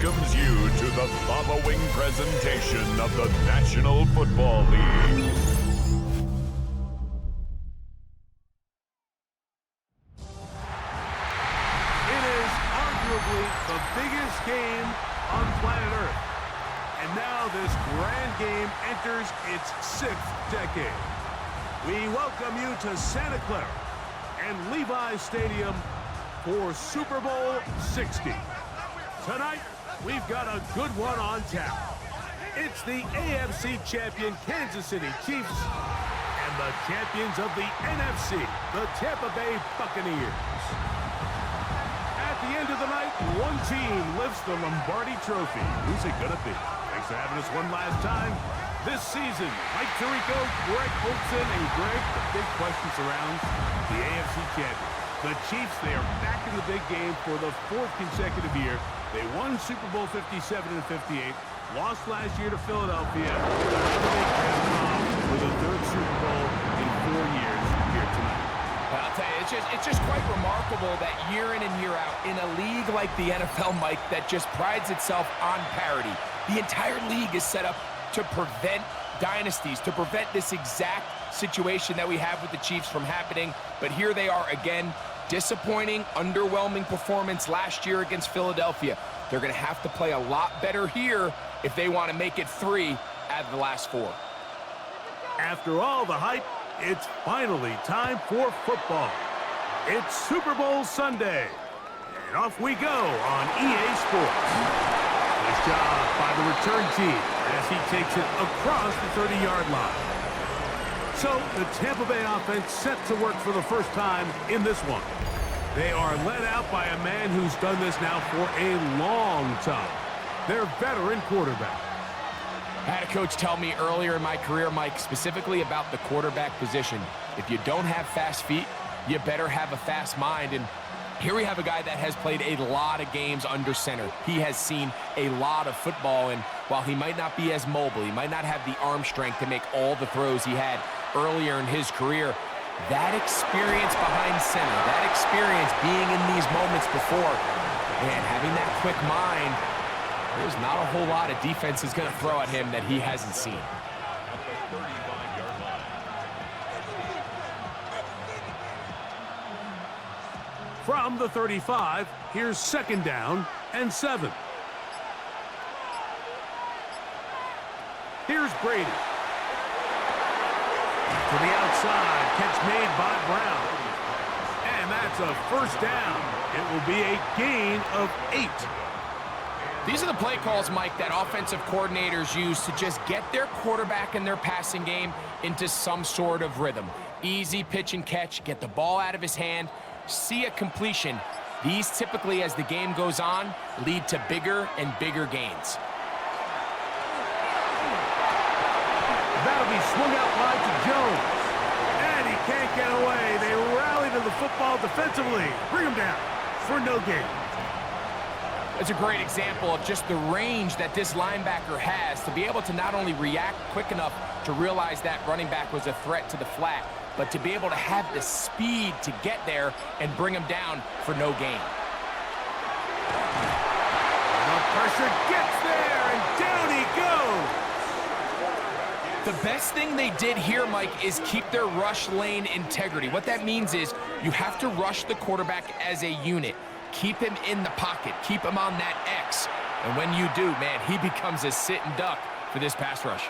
welcomes you to the following presentation of the National Football League. It is arguably the biggest game on planet Earth. And now this grand game enters its 6th decade. We welcome you to Santa Clara and Levi's Stadium for Super Bowl 60. Tonight, we've got a good one on tap. It's the AFC champion Kansas City Chiefs and the champions of the NFC, the Tampa Bay Buccaneers. At the end of the night, one team lifts the Lombardi Trophy. Who's it gonna be? Thanks for having us one last time this season. Mike Tirico, Greg Olson, and Greg, the big question surrounds the AFC champion. The Chiefs, they are back in the big game for the 4th consecutive year. They won Super Bowl 57 and 58, lost last year to Philadelphia. They capped off with a 3rd Super Bowl in 4 years here tonight. I'll tell you, it's just quite remarkable that year in and year out, in a league like the NFL, Mike, that just prides itself on parity, the entire league is set up to prevent dynasties, to prevent this exact situation that we have with the Chiefs from happening. But here they are again. Disappointing, underwhelming performance last year against Philadelphia. They're going to have to play a lot better here if they want to make it 3 out of the last 4. After all the hype, it's finally time for football. It's Super Bowl Sunday, and off we go on EA Sports. Nice job by the return team as he takes it across the 30-yard line. So the Tampa Bay offense set to work for the first time in this one. They are led out by a man who's done this now for a long time. Their veteran quarterback. I had a coach tell me earlier in my career, Mike, specifically about the quarterback position. If you don't have fast feet, you better have a fast mind. And here we have a guy that has played a lot of games under center. He has seen a lot of football, and while he might not be as mobile, he might not have the arm strength to make all the throws he had earlier in his career, that experience behind center, that experience being in these moments before, and having that quick mind, there's not a whole lot of defense is going to throw at him that he hasn't seen. From the 35, here's 2nd down and 7. Here's Brady. To the outside, catch made by Brown. And that's a 1st down. It will be a gain of 8. These are the play calls, Mike, that offensive coordinators use to just get their quarterback and their passing game into some sort of rhythm. Easy pitch and catch, get the ball out of his hand, see a completion. These typically, as the game goes on, lead to bigger and bigger gains. That'll be swung out wide to Jones. And he can't get away. They rally to the football defensively. Bring him down for no gain. It's a great example of just the range that this linebacker has to be able to not only react quick enough to realize that running back was a threat to the flat, but to be able to have the speed to get there and bring him down for no gain. The pressure gets there, and down he goes. The best thing they did here, Mike, is keep their rush lane integrity. What that means is you have to rush the quarterback as a unit. Keep him in the pocket. Keep him on that X. And when you do, man, he becomes a sit and duck for this pass rush.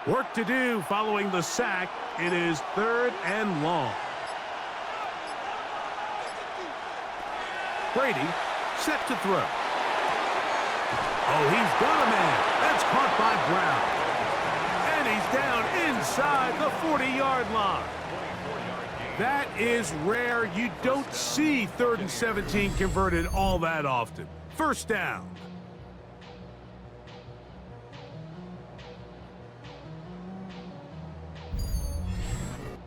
Work to do following the sack. It is 3rd and long. Brady set to throw. Oh, he's got a man. That's caught by Brown. And he's down inside the 40-yard line. That is rare. You don't see 3rd and 17 converted all that often. 1st down.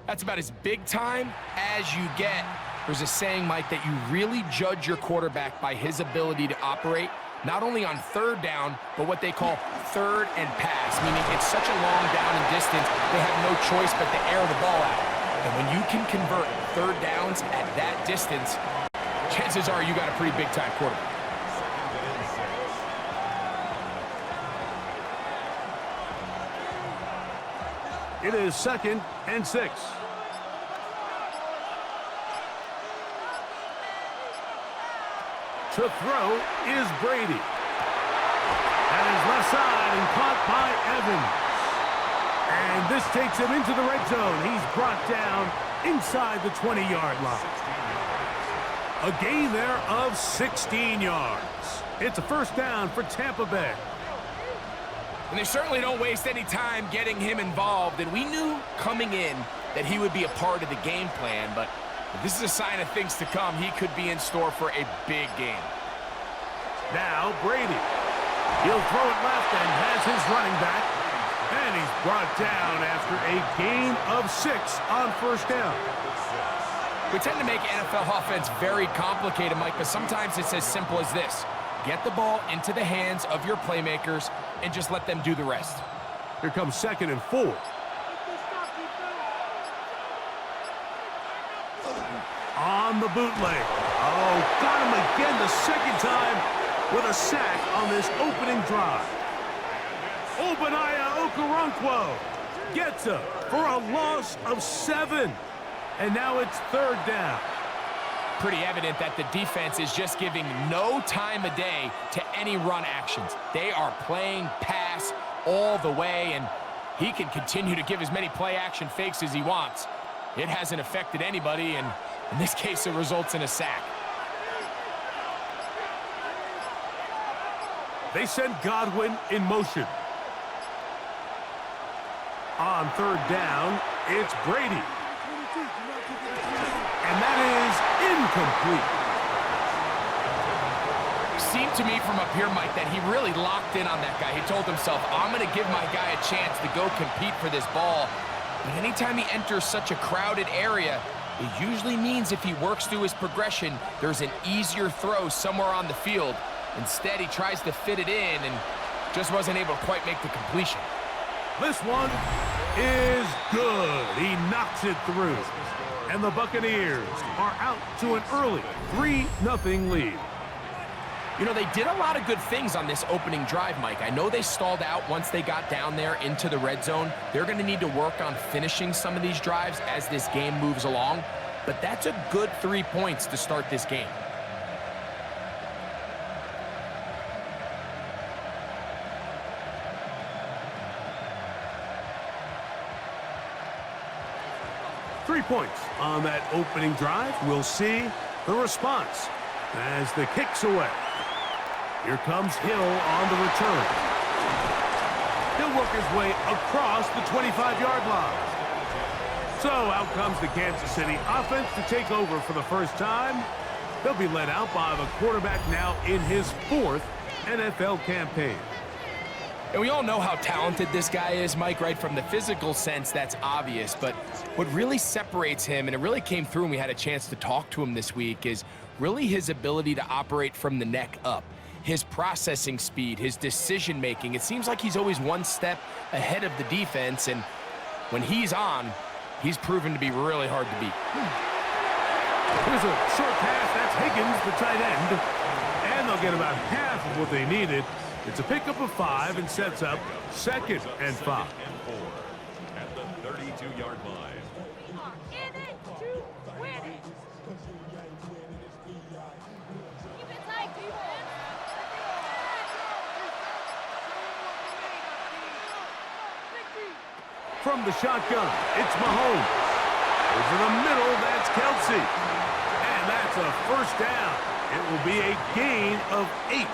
That's about as big time as you get. There's a saying, Mike, that you really judge your quarterback by his ability to operate, not only on 3rd down, but what they call third and pass, meaning it's such a long down and distance, they have no choice but to air the ball out. And when you can convert third downs at that distance, chances are you got a pretty big-time quarterback. It is 2nd and 6. To throw is Brady. That is left side and caught by Evans. And this takes him into the red zone. He's brought down inside the 20-yard line. A gain there of 16 yards. It's a first down for Tampa Bay. And they certainly don't waste any time getting him involved. And we knew coming in that he would be a part of the game plan. But if this is a sign of things to come, he could be in store for a big game. Now Brady. He'll throw it left and has his running back. And he's brought down after a gain of 6 on first down. We tend to make NFL offense very complicated, Mike, but sometimes it's as simple as this. Get the ball into the hands of your playmakers and just let them do the rest. Here comes 2nd and 4. On the bootleg. Oh, got him again the second time with a sack on this opening drive. Obadiah Okoronkwo gets him for a loss of 7. And now it's 3rd down. Pretty evident that the defense is just giving no time of day to any run actions. They are playing pass all the way, and he can continue to give as many play-action fakes as he wants. It hasn't affected anybody, and in this case, it results in a sack. They send Godwin in motion. On 3rd down, it's Brady. And that is incomplete. Seemed to me from up here, Mike, that he really locked in on that guy. He told himself, I'm going to give my guy a chance to go compete for this ball. But anytime he enters such a crowded area, it usually means if he works through his progression, there's an easier throw somewhere on the field. Instead, he tries to fit it in and just wasn't able to quite make the completion. This one is good. He knocks it through. And the Buccaneers are out to an early 3-0 lead. You know, they did a lot of good things on this opening drive, Mike. I know they stalled out once they got down there into the red zone. They're going to need to work on finishing some of these drives as this game moves along. But that's a good 3 points to start this game. Three points on that opening drive. We'll see the response as the kick's away. Here comes Hill on the return. He'll work his way across the 25-yard line. So out comes the Kansas City offense to take over for the first time. They'll be led out by the quarterback now in his 4th NFL campaign. And we all know how talented this guy is, Mike, right? From the physical sense, that's obvious. But what really separates him, and it really came through when we had a chance to talk to him this week, is really his ability to operate from the neck up. His processing speed, his decision-making. It seems like he's always one step ahead of the defense, and when he's on, he's proven to be really hard to beat. Here's a short pass. That's Higgins, the tight end. And they'll get about half of what they needed. It's a pickup of 5 and sets up 2nd and 5. At the 32-yard line. In it to win it. Keep it tight, defense. From the shotgun, it's Mahomes. Over the middle, that's Kelsey. And that's a first down. It will be a gain of 8.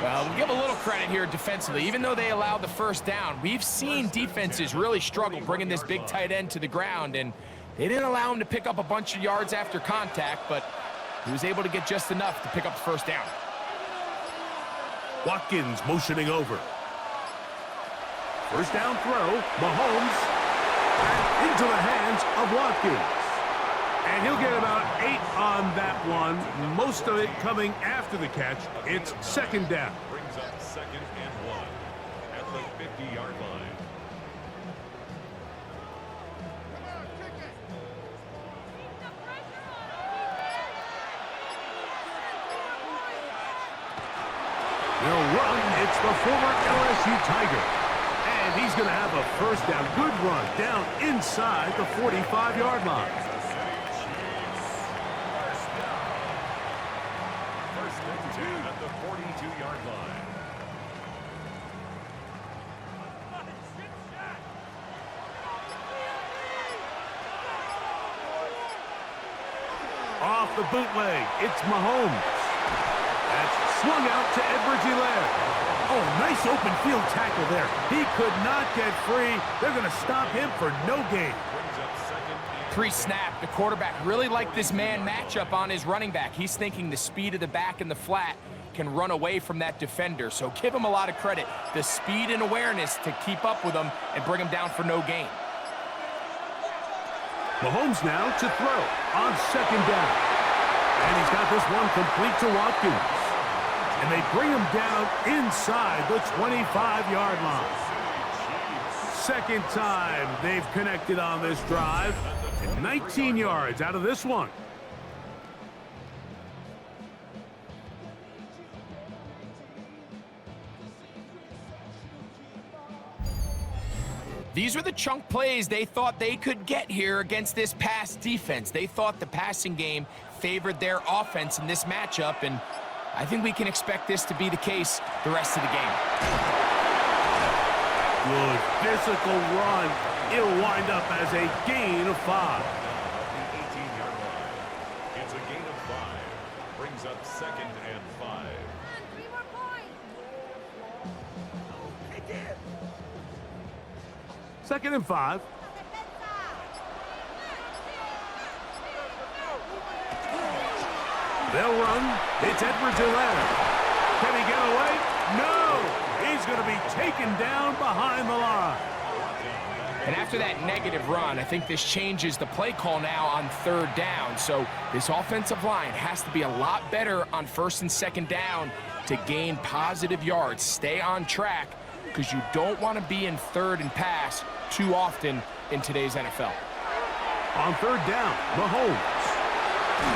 Well, we'll give a little credit here defensively. Even though they allowed the first down, we've seen defenses really struggle bringing this big tight end to the ground, and they didn't allow him to pick up a bunch of yards after contact, but he was able to get just enough to pick up the first down. Watkins motioning over. First down throw, Mahomes, and into the hands of Watkins. And he'll get about 8 on that one, most of it coming after the catch. It's 2nd down. Brings up 2nd and 1. the 50-yard line. They'll run. It's the former LSU Tiger. And he's going to have a first down. Good run down inside the 45-yard line. First and 10 at the 42-yard line. Off the bootleg, it's Mahomes. That's swung out to Edwards-Helaire. Oh, nice open field tackle there. He could not get free. They're going to stop him for no gain. Pre-snap, the quarterback really liked this man matchup on his running back. He's thinking the speed of the back in the flat can run away from that defender. So give him a lot of credit. The speed and awareness to keep up with him and bring him down for no gain. Mahomes now to throw on second down. And he's got this one complete to Watkins. And they bring him down inside the 25-yard line. Second time they've connected on this drive. And 19 yards out of this one. These are the chunk plays they thought they could get here against this pass defense. They thought the passing game favored their offense in this matchup, and I think we can expect this to be the case the rest of the game. Good physical run. It'll wind up as a gain of 5. The 18-yard line. It's a gain of 5. Brings up second and 5. 3 more points. Second and 5. They'll run. It's Edwards-Helaire. Can he get away? No! He's going to be taken down behind the line. And after that negative run, I think this changes the play call now on third down. So this offensive line has to be a lot better on first and second down to gain positive yards. Stay on track because you don't want to be in third and pass too often in today's NFL. On third down, Mahomes.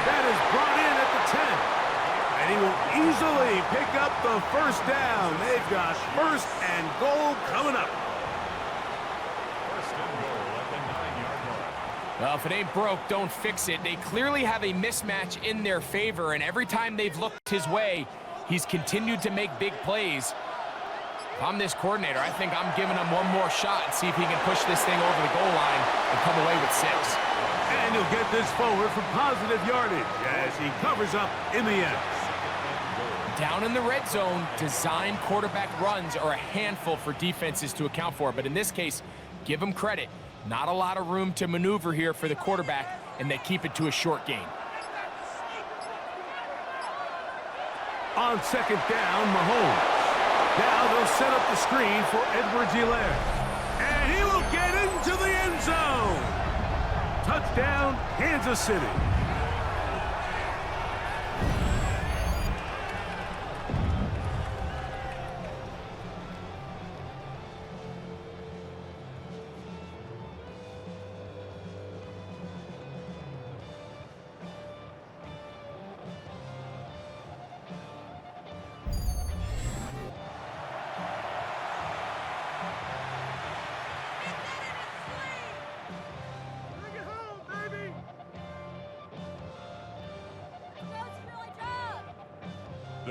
That is brought in at the 10. And he will easily pick up the first down. They've got first and goal coming up. First and goal at the 9-yard line. Well, if it ain't broke, don't fix it. They clearly have a mismatch in their favor, and every time they've looked his way, he's continued to make big plays. If I'm this coordinator, I think I'm giving him one more shot and see if he can push this thing over the goal line and come away with 6. And he'll get this forward for positive yardage as he covers up in the end. Down in the red zone, design quarterback runs are a handful for defenses to account for. But in this case, give them credit. Not a lot of room to maneuver here for the quarterback, and they keep it to a short gain. On second down, Mahomes. Now they'll set up the screen for Edwards-Helaire. And he will get into the end zone. Touchdown, Kansas City.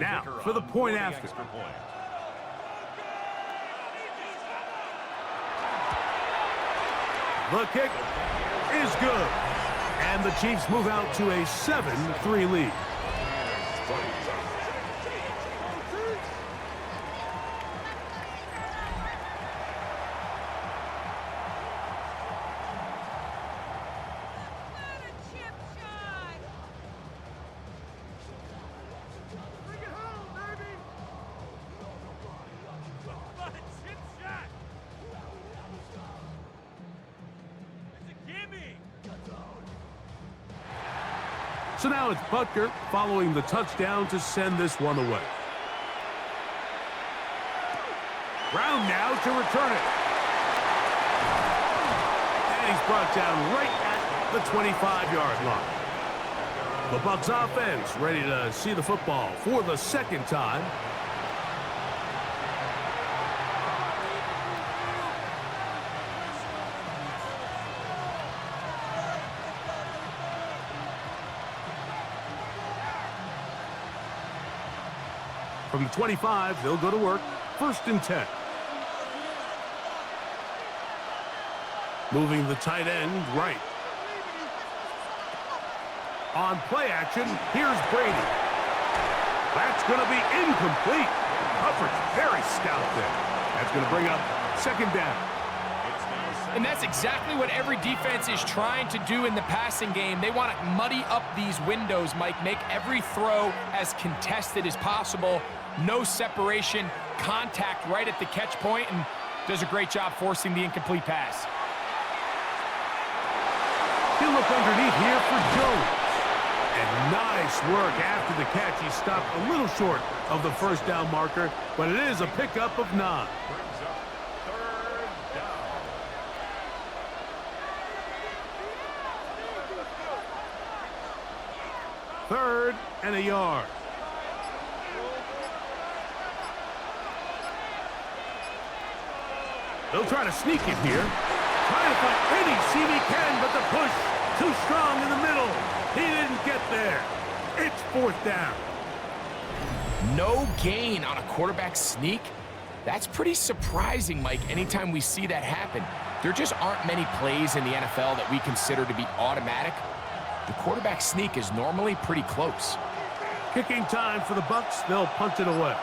Now, for the point after. The kick is good. And the Chiefs move out to a 7-3 lead. So now it's Butker following the touchdown to send this one away. Brown now to return it. And he's brought down right at the 25-yard line. The Bucs offense ready to see the football for the second time. From the 25, they'll go to work. 1st and 10. Moving the tight end right. On play action, here's Brady. That's going to be incomplete. Coverage very stout there. That's going to bring up 2nd down. And that's exactly what every defense is trying to do in the passing game. They want to muddy up these windows, Mike, make every throw as contested as possible. No separation, contact right at the catch point, and does a great job forcing the incomplete pass. He'll look underneath here for Jones. And nice work after the catch. He stopped a little short of the 1st down marker, but it is a pickup of 9. 3rd and a yard. They'll try to sneak it here. Trying to find any seam he can, but the push too strong in the middle. He didn't get there. It's 4th down. No gain on a quarterback sneak? That's pretty surprising, Mike, anytime we see that happen. There just aren't many plays in the NFL that we consider to be automatic. The quarterback sneak is normally pretty close. Kicking time for the Bucs. They'll punt it away.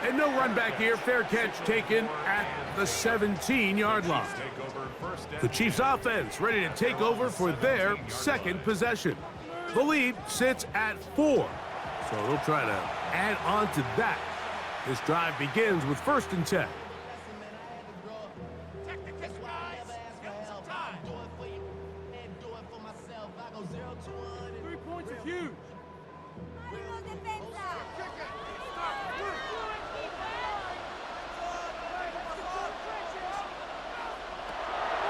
And no run back here. Fair catch taken at the 17-yard line. The Chiefs offense ready to take over for their 2nd possession. The lead sits at 4. So they'll try to add on to that. This drive begins with 1st and 10.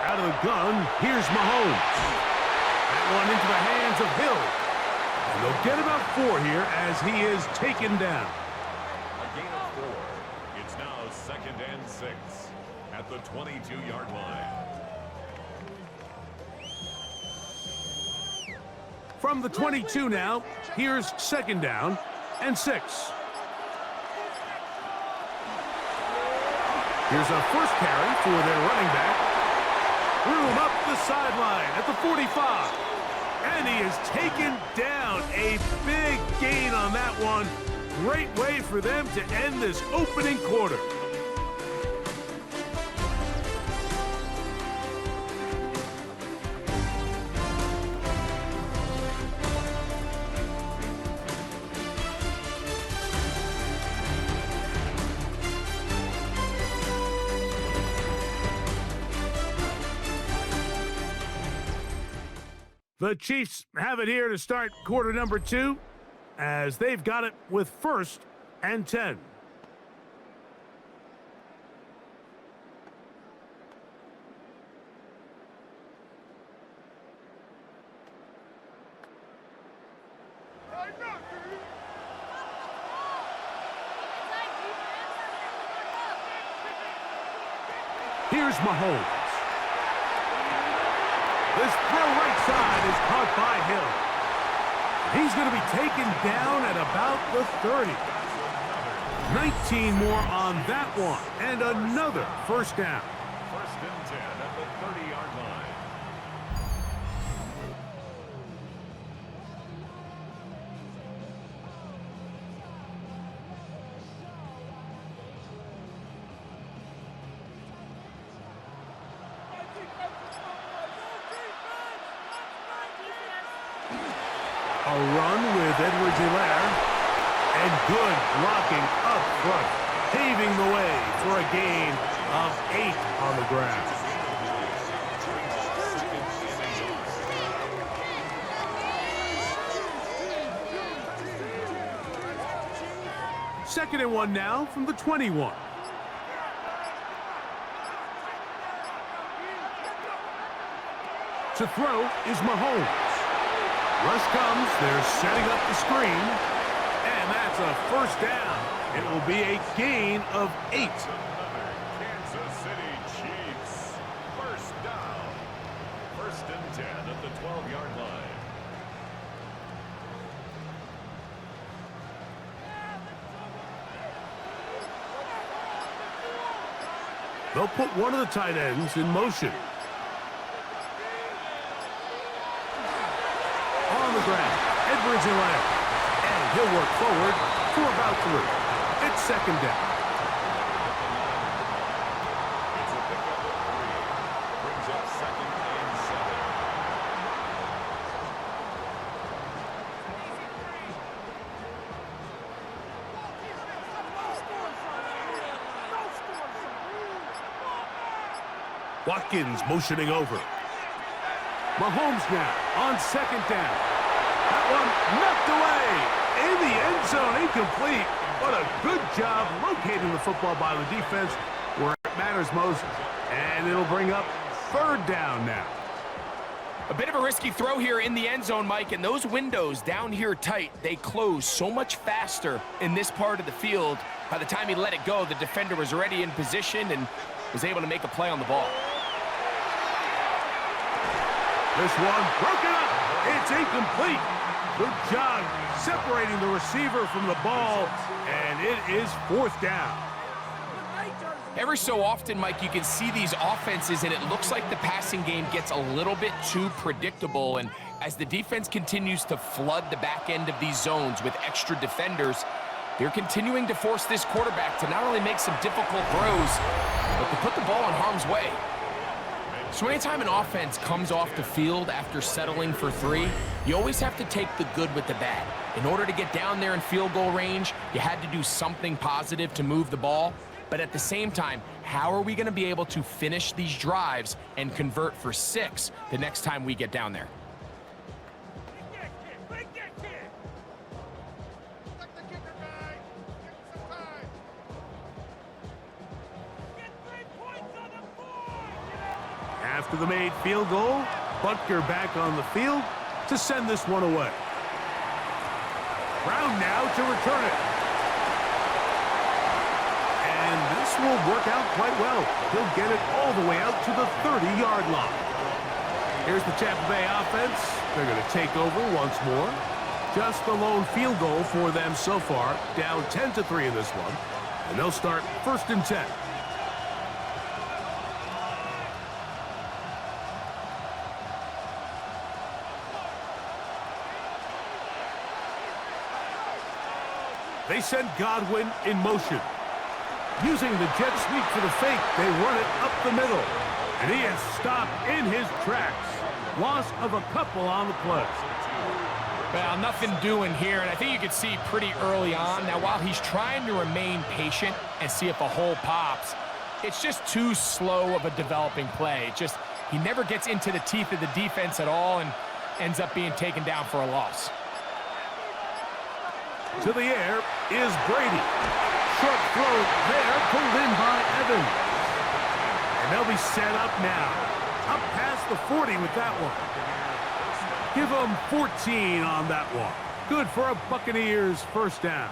Out of the gun, here's Mahomes. That one into the hands of Hill. And they'll get about 4 here as he is taken down. A gain of 4. It's now 2nd and 6 at the 22-yard line. From the 22 now, here's 2nd down and 6. Here's a 1st carry for their running back. Room up the sideline at the 45. And he is taken down. A big gain on that one. Great way for them to end this opening quarter. The Chiefs have it here to start quarter number 2 as they've got it with 1st and 10. Here's Mahomes. This throw right side is caught by Hill. He's going to be taken down at about the 30. 19 more on that one. And another 1st down. 1st and 10 at the 30-yard line. A run with Edwards-Helaire. And good blocking up front, paving the way for a gain of 8 on the ground. 2nd and 1 now from the 21. To throw is Mahomes. Rush comes, they're setting up the screen, and that's a first down. It will be a gain of 8. Kansas City Chiefs. First down. 1st and 10 at the 12-yard line. They'll put one of the tight ends in motion. On the ground, Edwards and Lamb. And he'll work forward for about 3. It's 2nd down. It's a pickup of 3. Brings up 2nd and 7. Watkins motioning over. Mahomes now on 2nd down. That one knocked away. In the end zone, incomplete. What a good job locating the football by the defense where it matters most. And it'll bring up 3rd down now. A bit of a risky throw here in the end zone, Mike, and those windows down here tight, they close so much faster in this part of the field. By the time he let it go, the defender was already in position and was able to make a play on the ball. This one broken up. It's incomplete. Good job separating the receiver from the ball, and it is 4th down. Every so often, Mike, you can see these offenses, and it looks like the passing game gets a little bit too predictable. And as the defense continues to flood the back end of these zones with extra defenders, they're continuing to force this quarterback to not only make some difficult throws, but to put the ball in harm's way. So anytime an offense comes off the field after settling for 3, you always have to take the good with the bad. In order to get down there in field goal range, you had to do something positive to move the ball. But at the same time, how are we going to be able to finish these drives and convert for 6 the next time we get down there? After the made field goal, Butker back on the field to send this one away. Brown now to return it. And this will work out quite well. He'll get it all the way out to the 30-yard line. Here's the Tampa Bay offense. They're going to take over once more. Just the lone field goal for them so far, down 10-3 in this one. And they'll start 1st and 10. They send Godwin in motion. Using the jet sweep for the fake, they run it up the middle. And he is stopped in his tracks. Loss of a couple on the play. Well, nothing doing here, and I think you could see pretty early on. Now, while he's trying to remain patient and see if a hole pops, it's just too slow of a developing play. He never gets into the teeth of the defense at all and ends up being taken down for a loss. To the air is Brady. Short throw there, pulled in by Evans. And they'll be set up now. Up past the 40 with that one. Give them 14 on that one. Good for a Buccaneers first down.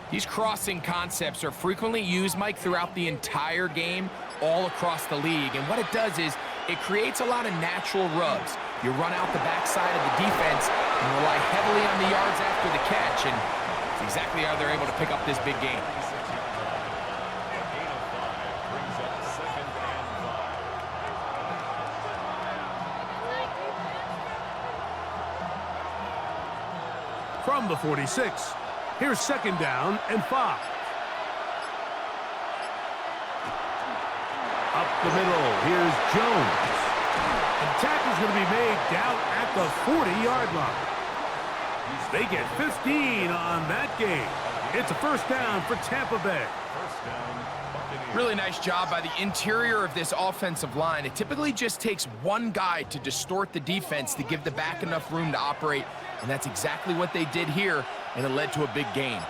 These crossing concepts are frequently used, Mike, throughout the entire game, all across the league. And what it does is it creates a lot of natural rubs. You run out the backside of the defense and rely heavily on the yards after the catch, and it's exactly how they're able to pick up this big game. From the 46, here's 2nd down and 5. Up the middle, here's Jones. And the tackle's going to be made down at the 40-yard line. They get 15 on that game. It's a first down for Tampa Bay. Really nice job by the interior of this offensive line. It typically just takes one guy to distort the defense to give the back enough room to operate, and that's exactly what they did here, and it led to a big gain.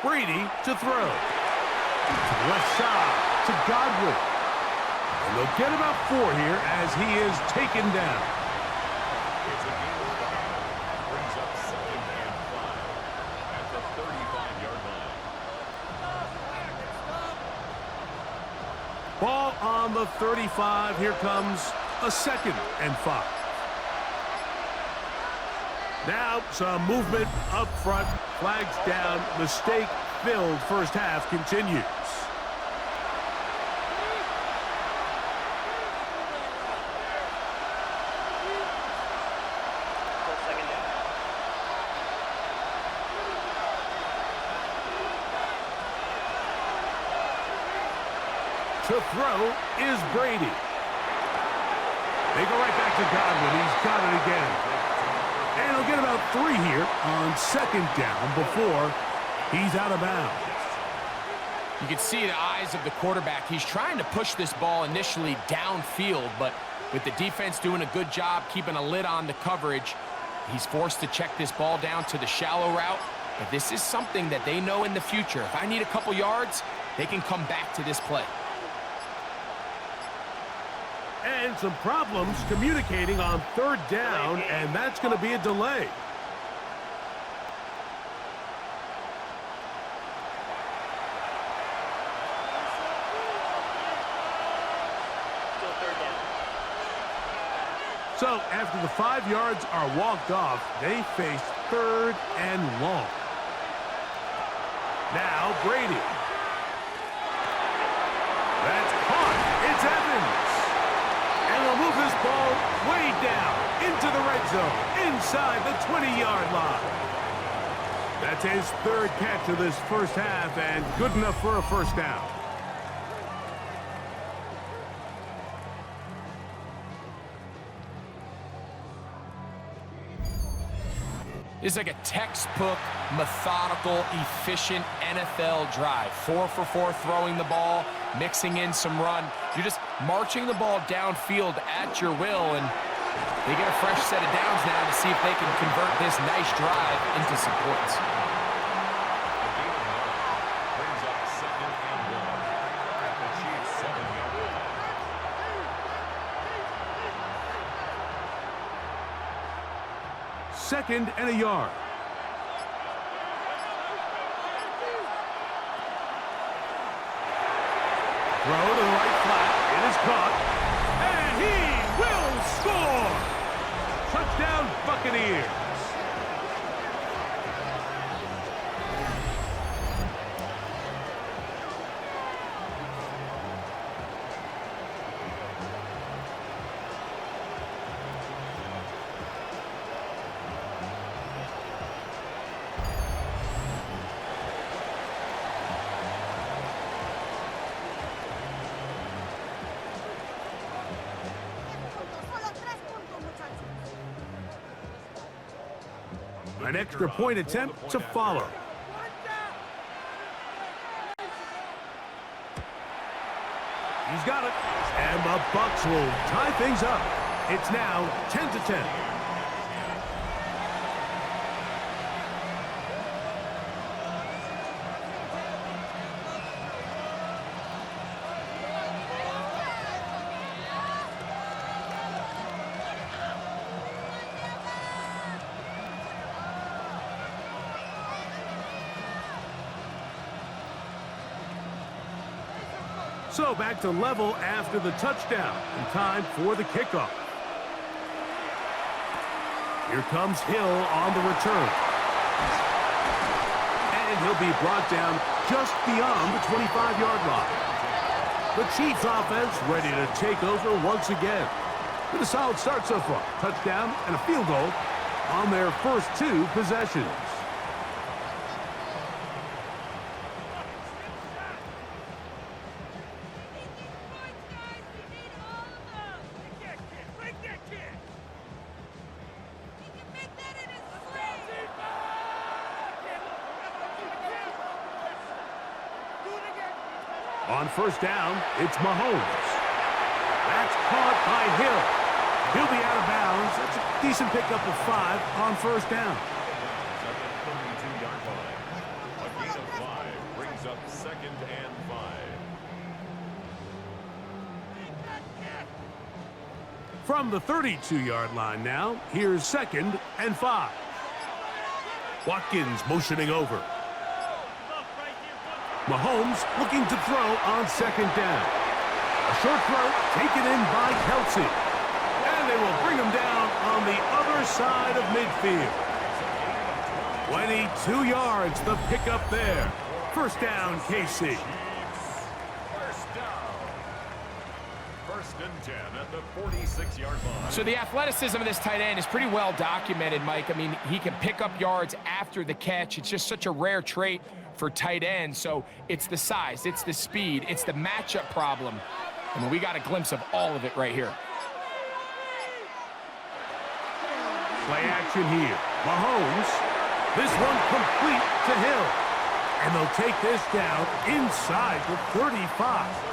Brady to throw. To the left side to Godwin. And they'll get about 4 here as he is taken down. It's a game of 5. Brings up 2nd and 5 at the 35-yard line. Ball on the 35. Here comes a 2nd and 5. Now some movement up front. Flags down. Mistake-filled first half continues. To throw is Brady. They go right back to Godwin. He's got it again. And he'll get about 3 here on 2nd down before he's out of bounds. You can see the eyes of the quarterback. He's trying to push this ball initially downfield, but with the defense doing a good job keeping a lid on the coverage, he's forced to check this ball down to the shallow route. But this is something that they know in the future. If I need a couple yards, they can come back to this play. And some problems communicating on 3rd down, and that's going to be a delay. So after the 5 yards are walked off, they face 3rd and long. Now Brady. That's caught. It's Evans. And they'll move this ball way down into the red zone, inside the 20-yard line. That's his 3rd catch of this first half, and good enough for a first down. It's like a textbook, methodical, efficient NFL drive. 4 for 4 throwing the ball, mixing in some run. You're just marching the ball downfield at your will, and they get a fresh set of downs now to see if they can convert this nice drive into some points. Brings up 2nd and 1 at the Chiefs' 7-yard line. Second and a yard. Throw to the right flat. It is caught. And he will score! Touchdown, Buccaneers. Solo 3 puntos, muchachos. An extra point attempt to follow. He's got it. And the Bucs will tie things up. It's now 10-10. So back to level after the touchdown, and time for the kickoff. Here comes Hill on the return. And he'll be brought down just beyond the 25-yard line. The Chiefs offense ready to take over once again. With a solid start so far. Touchdown and a field goal on their first 2 possessions. On first down, it's Mahomes. That's caught by Hill. He'll be out of bounds. That's a decent pickup of 5 on first down. At the 32-yard line. A gain of 5. From the 32-yard line now, here's 2nd and 5. Watkins motioning over. Mahomes looking to throw on 2nd down. A short throw taken in by Kelsey. And they will bring him down on the other side of midfield. 22 yards, the pickup there. First down, KC. First and 10 at the 46-yard line. So the athleticism of this tight end is pretty well documented, Mike. I mean, he can pick up yards after the catch. It's just such a rare trait for tight ends. So it's the size, it's the speed, it's the matchup problem. I mean, we got a glimpse of all of it right here. Play action here. Mahomes. This one complete to Hill. And they'll take this down inside the 35.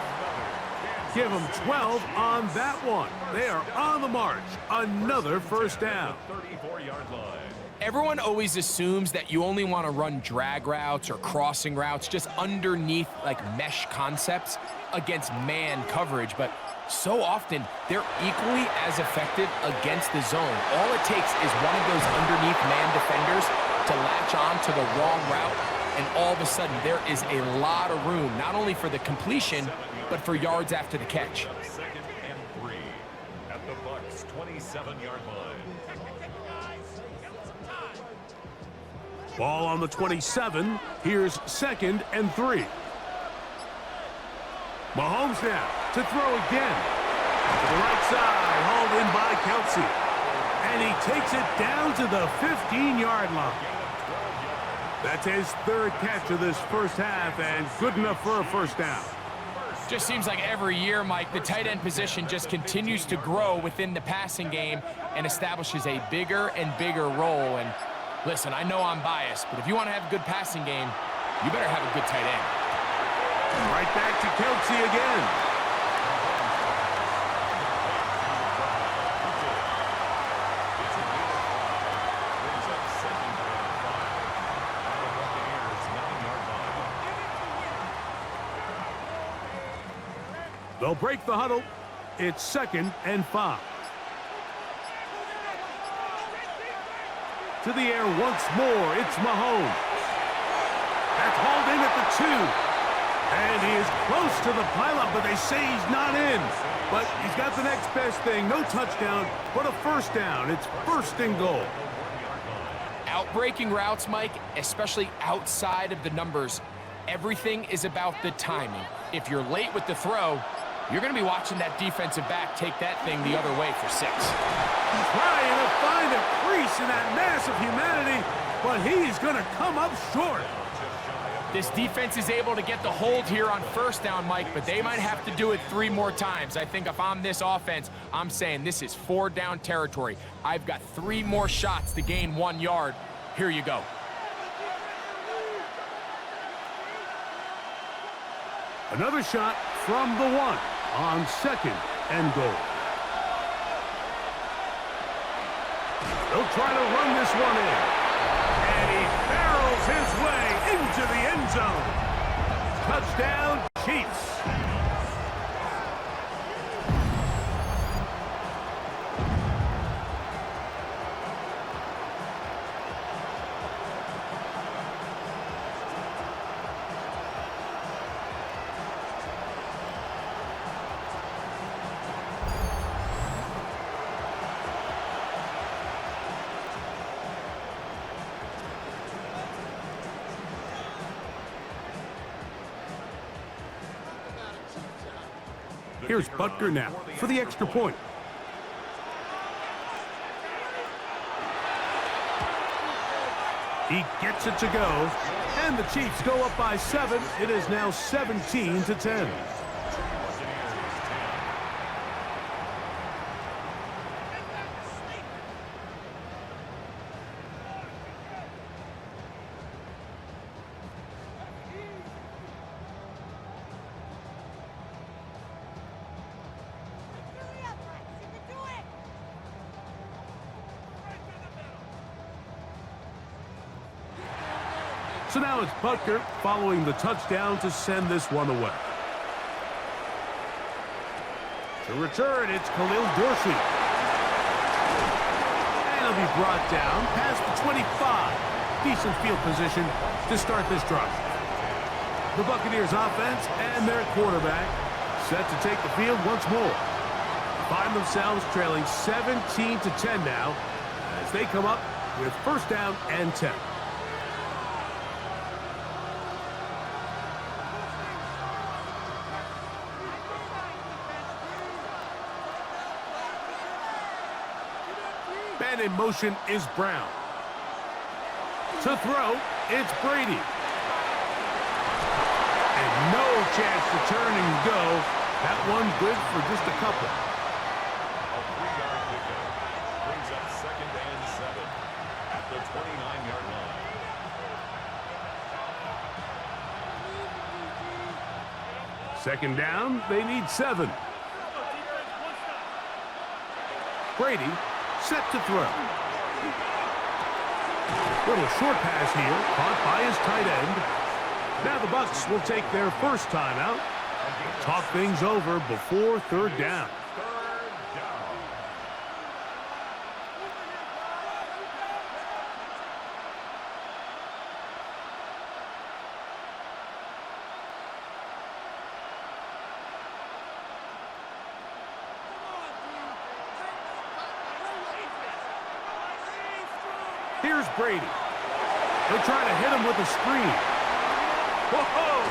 Give them 12 on that one. They are on the march. Another first down. 34-yard line. Everyone always assumes that you only want to run drag routes or crossing routes just underneath like mesh concepts against man coverage, but so often they're equally as effective against the zone. All it takes is one of those underneath man defenders to latch on to the wrong route, and all of a sudden there is a lot of room, not only for the completion, but for yards after the catch. 2nd and 3 at the Bucs' 27-yard line. Ball on the 27. Here's 2nd and 3. Mahomes now to throw again. To the right side, hauled in by Kelsey. And he takes it down to the 15-yard line. That's his 3rd catch of this first half, and good enough for a first down. Just seems like every year, Mike, the tight end position just continues to grow within the passing game and establishes a bigger and bigger role. And listen, I know I'm biased, but if you want to have a good passing game, you better have a good tight end. Right back to Kelsey again. They'll break the huddle. It's 2nd and 5. To the air once more. It's Mahomes. That's hauled in at the 2. And he is close to the pileup, but they say he's not in. But he's got the next best thing. No touchdown, but a first down. It's 1st and goal. Outbreaking routes, Mike, especially outside of the numbers, everything is about the timing. If you're late with the throw, you're going to be watching that defensive back take that thing the other way for 6. Trying to find a crease in that mass of humanity, but he's going to come up short. This defense is able to get the hold here on first down, Mike, but they might have to do it 3 more times. I think if I'm this offense, I'm saying this is 4 down territory. I've got 3 more shots to gain 1 yard. Here you go. Another shot from the 1 on 2nd and goal. They'll try to run this one in. And he barrels his way into the end zone. Touchdown, Chiefs. Here's Butker now for the extra point. He gets it to go, and the Chiefs go up by 7. It is now 17-10. So now it's Butker following the touchdown to send this one away. To return, it's Khalil Dorsey. He'll be brought down past the 25. Decent field position to start this drive. The Buccaneers offense and their quarterback set to take the field once more. Find themselves trailing 17-10 now as they come up with first down and 10. Man in motion is Brown. To throw, it's Brady. And no chance to turn and go. That one good for just a couple. A 3-yard pickup brings up 2nd and 7 at the 29-yard line. Second down, they need 7. Brady set to throw. Little short pass here, caught by his tight end. Now the Bucs will take their first timeout. Talk things over before third down. Here's Brady. They're trying to hit him with a screen. Whoa!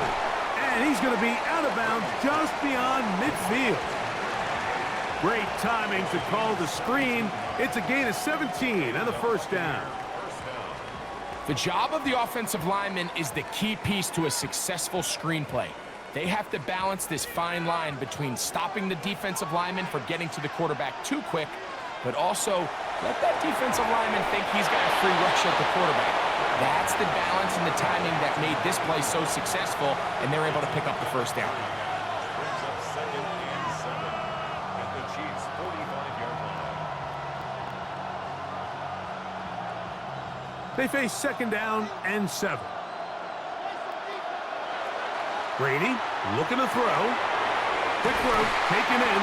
And he's going to be out of bounds just beyond midfield. Great timing to call the screen. It's a gain of 17 and a first down. The job of the offensive lineman is the key piece to a successful screenplay. They have to balance this fine line between stopping the defensive lineman from getting to the quarterback too quick, but also let that defensive lineman think he's got a free rush at the quarterback. That's the balance and the timing that made this play so successful, and they're able to pick up the first down. Brings up 2nd and 7 at the Chiefs' 45-yard line. They face second down and 7. Brady looking to throw. Quick throw taken in.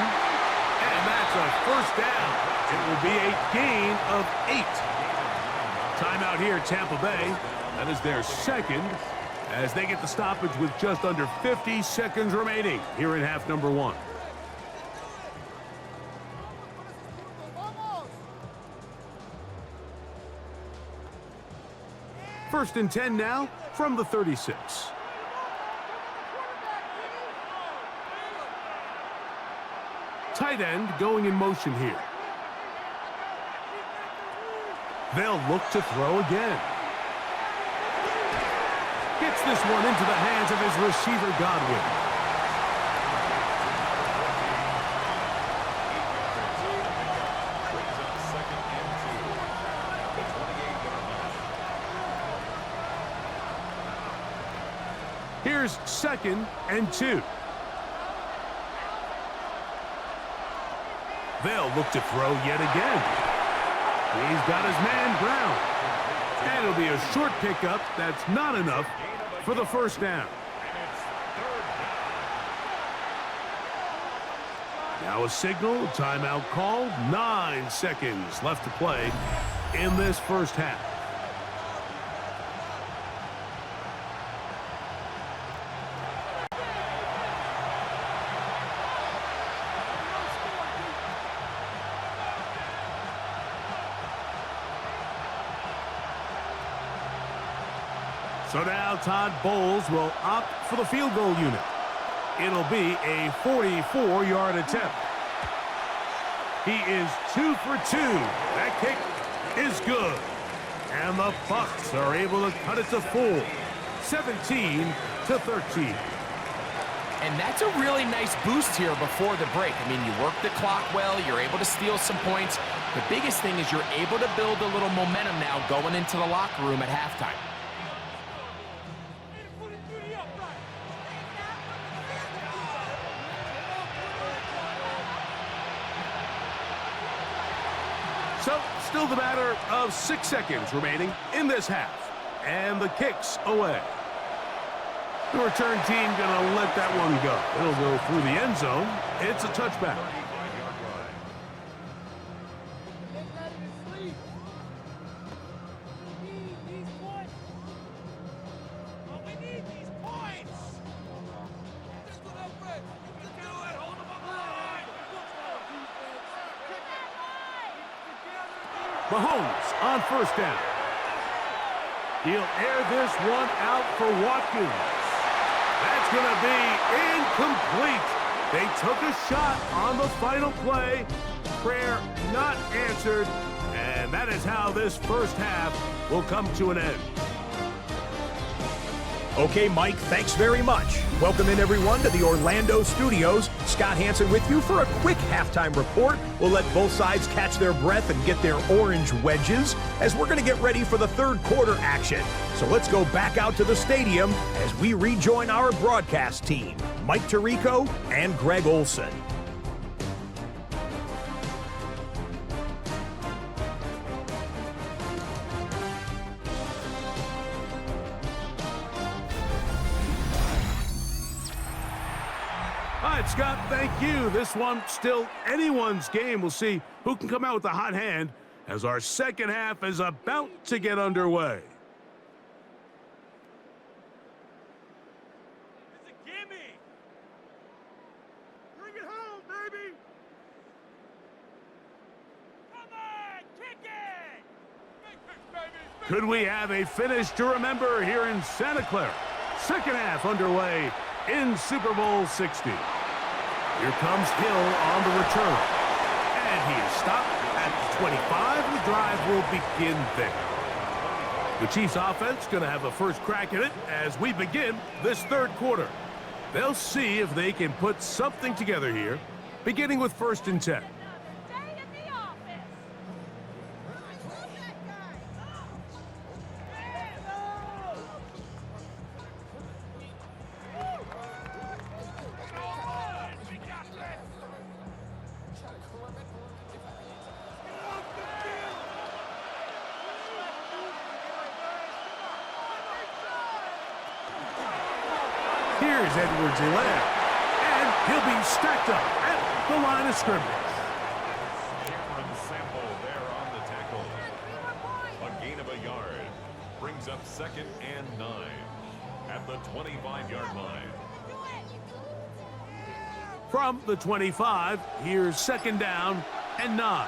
And that's a first down. It will be a gain of 8. Timeout here, Tampa Bay. That is their second as they get the stoppage with just under 50 seconds remaining here in half number 1. First and 10 now from the 36. Tight end going in motion here. They'll look to throw again. Gets this one into the hands of his receiver, Godwin. Brings up 2nd and 2 at the 28-yard line. Here's 2nd and 2. They'll look to throw yet again. He's got his man, Brown. And it'll be a short pickup. That's not enough for the first down. Now a signal, timeout called. 9 seconds left to play in this first half. So now Todd Bowles will opt for the field goal unit. It'll be a 44-yard attempt. He is 2 for 2. That kick is good. And the Bucs are able to cut it to 4. 17-13. And that's a really nice boost here before the break. I mean, you work the clock well, you're able to steal some points. The biggest thing is you're able to build a little momentum now going into the locker room at halftime. So, still the matter of 6 seconds remaining in this half. And the kick's away. The return team going to let that one go. It'll go through the end zone. It's a touchback. Mahomes on first down. He'll air this one out for Watkins. That's going to be incomplete. They took a shot on the final play. Prayer not answered. And that is how this first half will come to an end. Okay, Mike, thanks very much. Welcome in, everyone, to the Orlando studios. Scott Hansen with you for a quick halftime report. We'll let both sides catch their breath and get their orange wedges as we're going to get ready for the third quarter action. So let's go back out to the stadium as we rejoin our broadcast team, Mike Tirico and Greg Olson. All right, Scott, thank you. This one still anyone's game. We'll see who can come out with the hot hand as our second half is about to get underway. It's a gimme! Bring it home, baby! Come on, kick it! Big fish, baby! Could we have a finish to remember here in Santa Clara? Second half underway in Super Bowl 60. Here comes Hill on the return. And he is stopped at 25. The drive will begin there. The Chiefs offense going to have a first crack at it as we begin this third quarter. They'll see if they can put something together here, beginning with 1st and 10. Stay in the office. Here's Edwards-Helaire, and he'll be stacked up at the line of scrimmage. Cameron Sample there on the tackle. A gain of a yard. Brings up 2nd and 9 at the 25-yard line. From the 25, here's 2nd down and 9.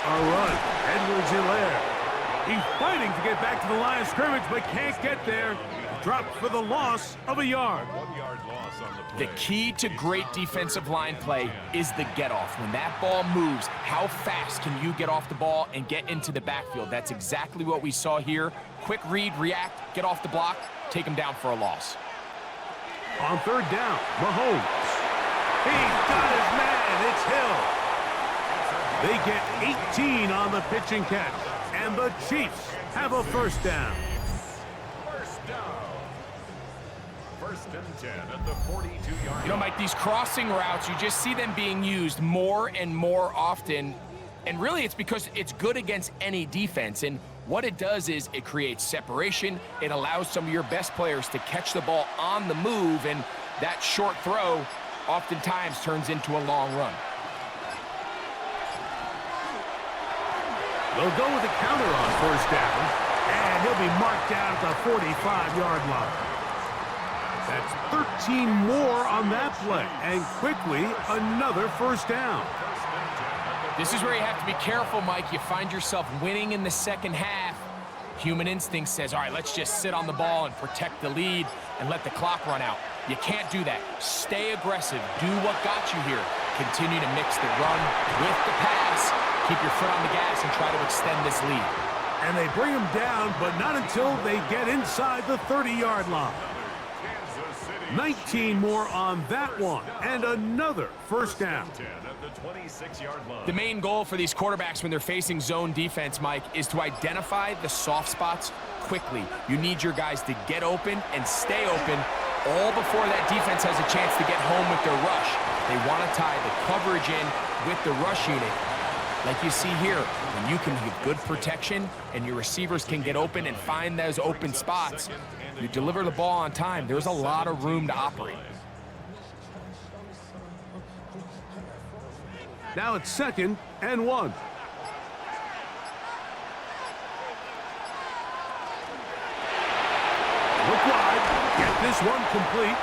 A run, Edwards-Helaire. He's fighting to get back to the line of scrimmage, but can't get there. Dropped for the loss of a yard. 1-yard loss on the play. The key to great defensive line play is the get-off. When that ball moves, how fast can you get off the ball and get into the backfield? That's exactly what we saw here. Quick read, react, get off the block, take him down for a loss. On 3rd down, Mahomes. He's got his man. It's Hill. They get 18 on the pitch and catch. And the Chiefs have a 1st down. First down. 1st and 10 at the 42-yard You know, Mike, these crossing routes, you just see them being used more and more often. And really, it's because it's good against any defense. And what it does is it creates separation. It allows some of your best players to catch the ball on the move. And that short throw oftentimes turns into a long run. They'll go with a counter on 1st down, and he'll be marked down at the 45-yard line. That's 13 more on that play, and quickly another 1st down. This is where you have to be careful, Mike. You find yourself winning in the second half. Human instinct says, all right, let's just sit on the ball and protect the lead and let the clock run out. You can't do that. Stay aggressive. Do what got you here. Continue to mix the run with the pass. Keep your foot on the gas and try to extend this lead. And they bring him down, but not until they get inside the 30-yard line. 19 more on that one, and another 1st down. The main goal for these quarterbacks when they're facing zone defense, Mike, is to identify the soft spots quickly. You need your guys to get open and stay open all before that defense has a chance to get home with their rush. They want to tie the coverage in with the rush unit. Like you see here, when you can get good protection and your receivers can get open and find those open spots, you deliver the ball on time. There's a lot of room to operate. Now it's 2nd and 1. Look wide. Get this one complete.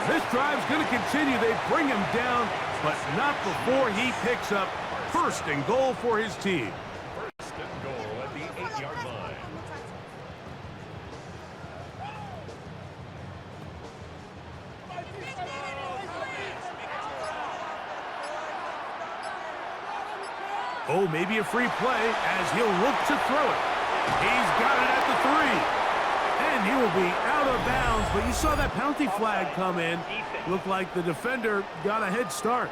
This drive's going to continue. They bring him down, but not before he picks up first and goal for his team. First and goal at the 8-yard line. Oh, maybe a free play as he'll look to throw it. He's got it at the 3. And he will be out of bounds, but you saw that penalty flag come in. Looked like the defender got a head start.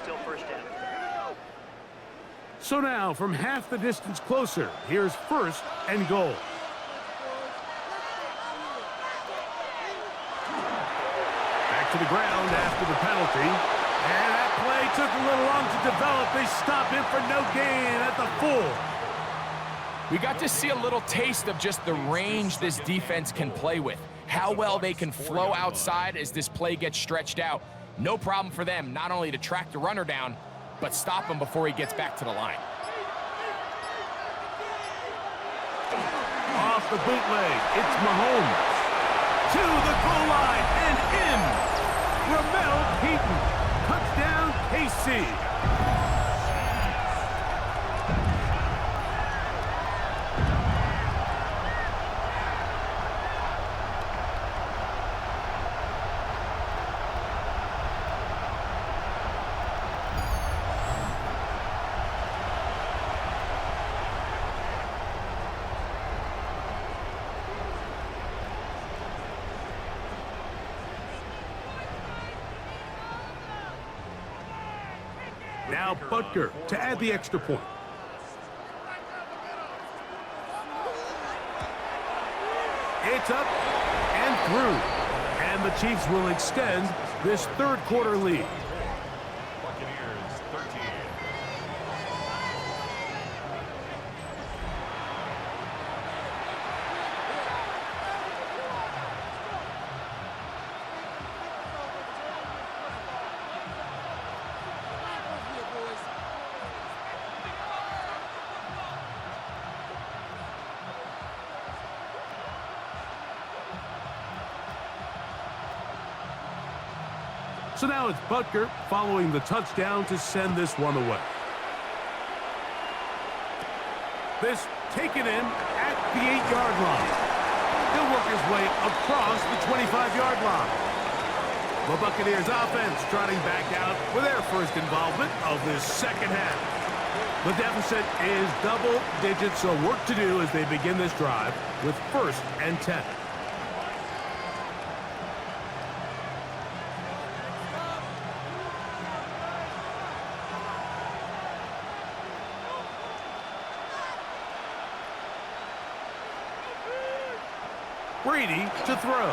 Still first down. So now, from half the distance closer, here's first and goal. Back to the ground after the penalty. And that play took a little long to develop. They stop him for no gain at the 4. We got to see a little taste of just the range this defense can play with. How well they can flow outside as this play gets stretched out. No problem for them not only to track the runner down, but stop him before he gets back to the line. Off the bootleg, it's Mahomes. To the goal line and in. Ramel Peyton. Touchdown, KC. Now Butker to add the extra point. It's up and through. And the Chiefs will extend this third quarter lead. Buccaneers 13. So now it's Butker following the touchdown to send this one away. This taken in at the 8-yard line. He'll work his way across the 25-yard line. The Buccaneers offense trotting back out for their first involvement of this second half. The deficit is double digits, so work to do as they begin this drive with first and 10. Brady to throw.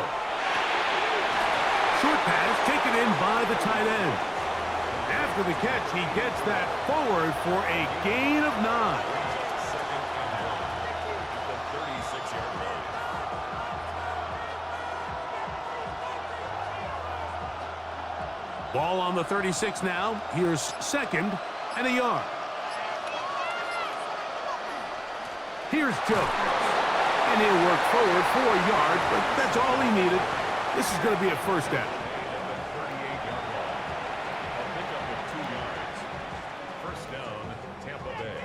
Short pass taken in by the tight end. After the catch, he gets that forward for a gain of 9. Second and 1 at the 36-yard line. Ball on the 36 now. Here's second and a yard. Here's Joe. And he'll work forward for a yard, but that's all he needed. This is going to be a first down. A pickup of 2 yards. First down, Tampa Bay.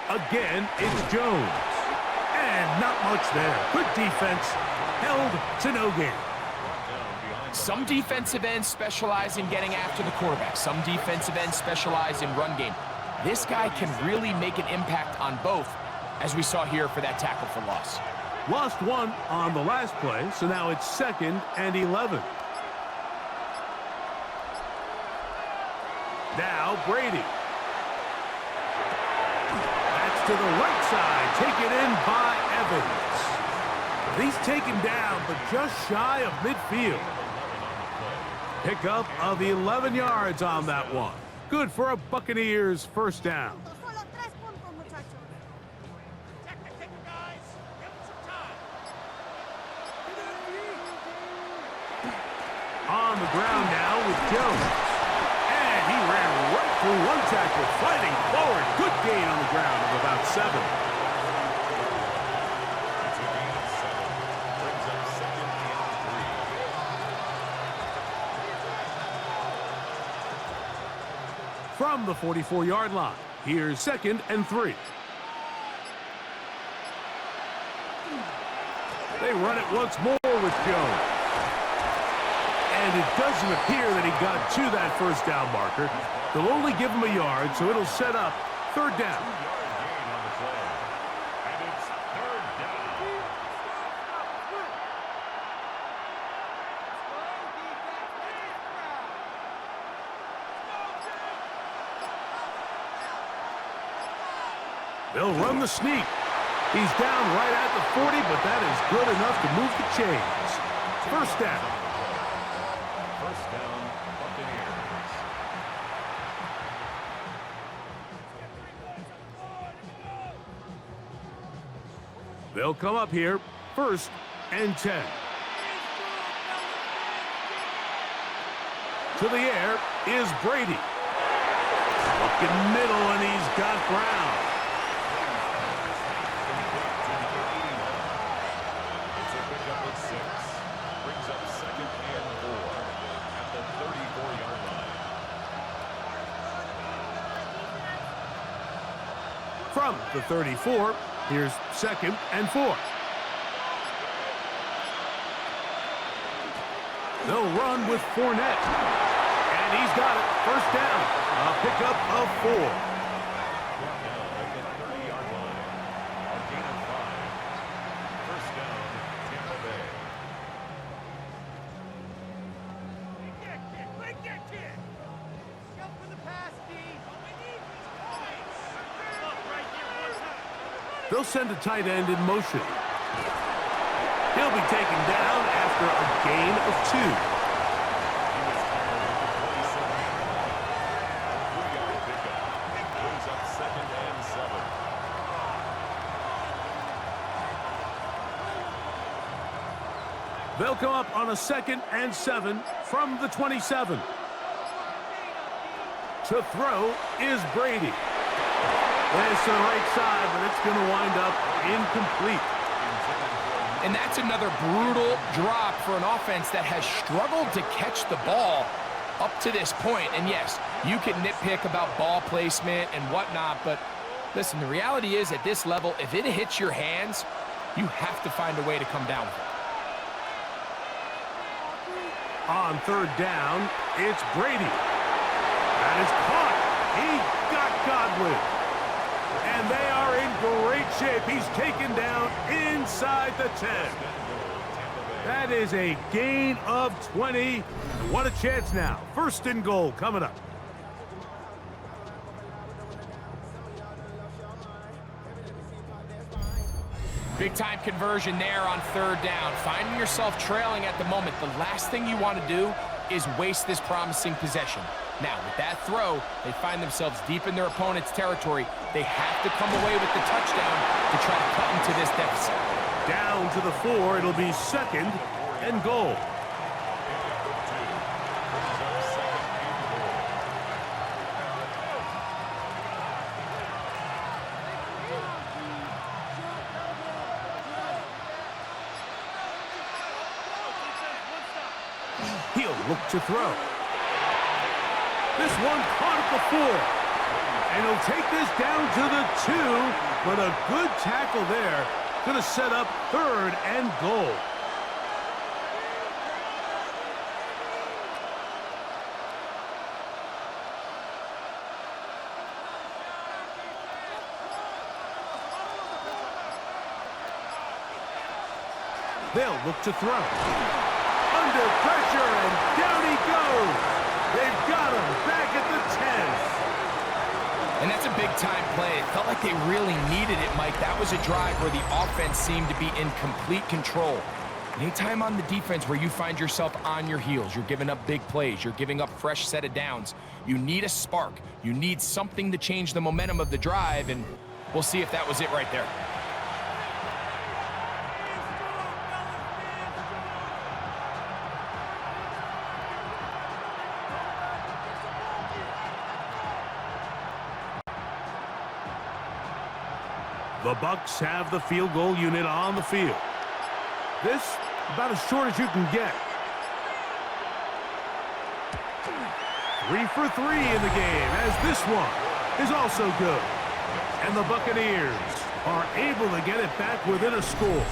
Again, it's Jones. And not much there. Good defense. Held to no gain. Some defensive ends specialize in getting after the quarterback. Some defensive ends specialize in run game. This guy can really make an impact on both, as we saw here for that tackle for loss. Lost one on the last play, so now it's second and 11. Now Brady. That's to the right side, taken in by Evans. He's taken down, but just shy of midfield. Pickup of 11 yards on that one. Good for a Buccaneers first down. on the ground now with Jones. And he ran right through one tackle, fighting forward. Good gain on the ground of about 7. It's a gain of 7. Brings up second and 3. From the 44-yard line, here's 2nd and 3. They run it once more with Jones. And it doesn't appear that he got to that first down marker. They'll only give him a yard, so it'll set up 3rd down. 2-yard gain on the play. And it's 3rd down. They'll run the sneak. He's down right at the 40, but that is good enough to move the chains. 1st down. 1st down, Buccaneers. They'll come up here, 1st and 10. To the air is Brady. Looking middle, and he's got Brown. It's a pickup of 6. Brings up 2nd and 4 at the 34-yard line. From the 34, here's 2nd and 4. They'll run with Fournette. And he's got it. 1st down. A pickup of 4. Down at the 30-yard line. A gain of 5. 1st down, Tampa Bay. Break that kid! Jump for the pass, D! We need these points! Look right here, one time! They'll send a tight end in motion. He'll be taken down after a gain of 2. He was tackled at the 27-yard line. A 3-yard pickup. Brings up 2nd and 7. They'll come up on a 2nd and 7 from the 27. To throw is Brady. That's to the right side, but it's going to wind up incomplete. And that's another brutal drop for an offense that has struggled to catch the ball up to this point. And yes, you can nitpick about ball placement and whatnot, but listen, the reality is at this level, if it hits your hands, you have to find a way to come down with it. On 3rd down, it's Brady. That is caught. He got Godwin. And they are in great shape. He's taken down inside the 10. That is a gain of 20. What a chance now. 1st and goal coming up. Big time conversion there on 3rd down. Finding yourself trailing at the moment, the last thing you want to do is waste this promising possession. Now, with that throw, they find themselves deep in their opponent's territory. They have to come away with the touchdown to try to cut into this deficit. Down to the 4, it'll be 2nd and goal. He'll look to throw. This one caught at the 4. And he'll take this down to the 2. But a good tackle there. Going to set up 3rd and goal. They'll look to throw. Under pressure, and down he goes. They've got him back at the 10. And that's a big-time play. It felt like they really needed it, Mike. That was a drive where the offense seemed to be in complete control. Anytime on the defense where you find yourself on your heels, you're giving up big plays, you're giving up fresh set of downs, you need a spark. You need something to change the momentum of the drive, and we'll see if that was it right there. The Bucs have the field goal unit on the field. This, about as short as you can get. 3 for 3 in the game, as this one is also good. And the Buccaneers are able to get it back within a score.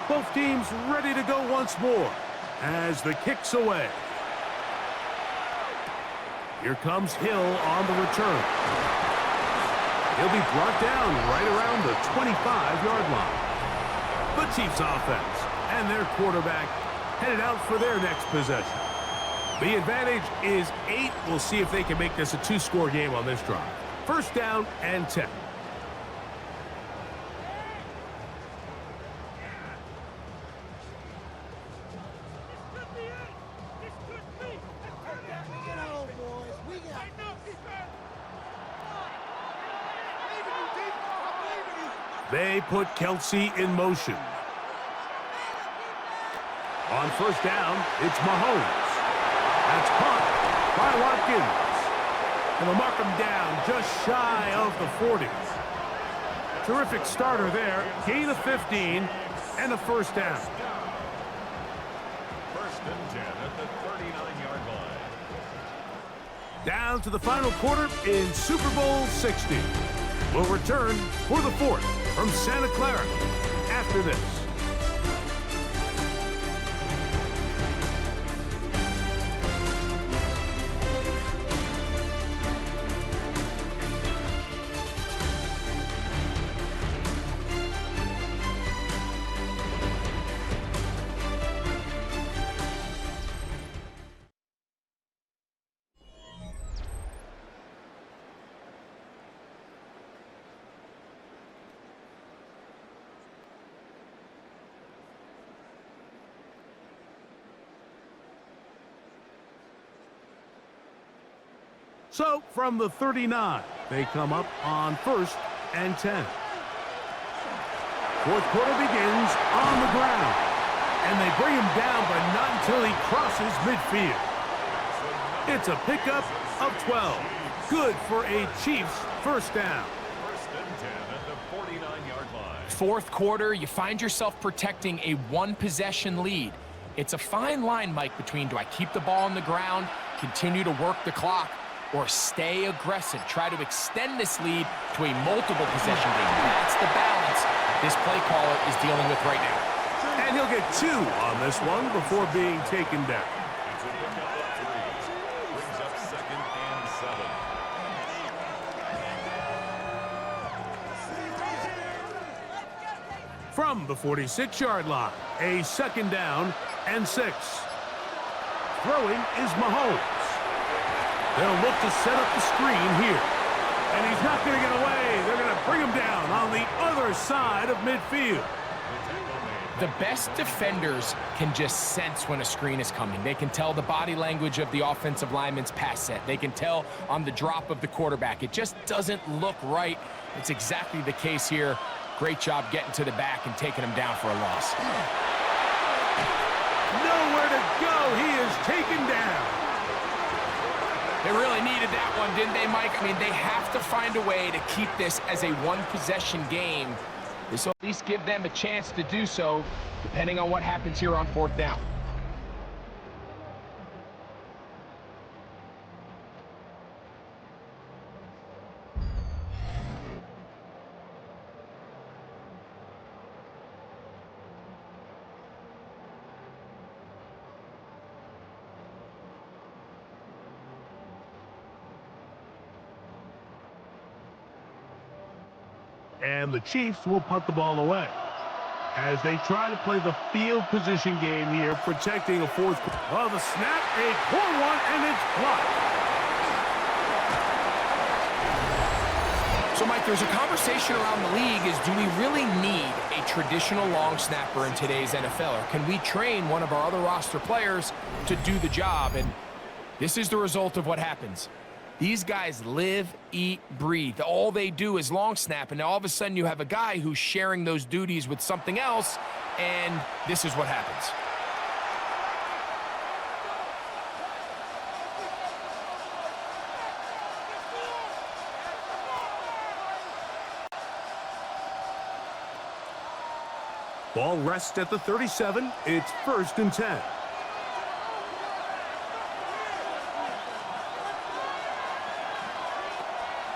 Both teams ready to go once more as the kick's away. Here comes Hill on the return. He'll be brought down right around the 25-yard line. The Chiefs offense and their quarterback headed out for their next possession. The advantage is 8. We'll see if they can make this a 2-score game on this drive. First down and 10. They put Kelsey in motion. On first down, it's Mahomes. That's caught by Watkins. And they'll mark him down just shy of the 40. Terrific starter there. Gain of 15 and a first down. First and 10 at the 39-yard line. Down to the final quarter in Super Bowl 60. We'll return for the fourth from Santa Clara after this. So, from the 39, they come up on first and 10. Fourth quarter begins on the ground. And they bring him down, but not until he crosses midfield. It's a pickup of 12. Good for a Chiefs first down. First and 10 at the 49-yard line. Fourth quarter, you find yourself protecting a one-possession lead. It's a fine line, Mike, between do I keep the ball on the ground, continue to work the clock, or stay aggressive, try to extend this lead to a multiple possession game. That's the balance this play caller is dealing with right now. And he'll get 2 on this one before being taken down. It's a pickup of 3. Brings up second and 7. From the 46-yard line, a second down and 6. Throwing is Mahomes. They'll look to set up the screen here. And he's not going to get away. They're going to bring him down on the other side of midfield. The best defenders can just sense when a screen is coming. They can tell the body language of the offensive lineman's pass set. They can tell on the drop of the quarterback. It just doesn't look right. It's exactly the case here. Great job getting to the back and taking him down for a loss. Nowhere to go. He is taken down. They really needed that one, didn't they, Mike? I mean, they have to find a way to keep this as a one-possession game. This will at least give them a chance to do so, depending on what happens here on fourth down. And the Chiefs will punt the ball away as they try to play the field position game here, protecting a fourth. Oh, the snap, a poor one, and it's blocked. So, Mike, there's a conversation around the league is, do we really need a traditional long snapper in today's NFL? Or can we train one of our other roster players to do the job? And This is the result of what happens. These guys live, eat, breathe. All they do is long snap, and now all of a sudden you have a guy who's sharing those duties with something else, and this is what happens. Ball rests at the 37. It's 1st and 10.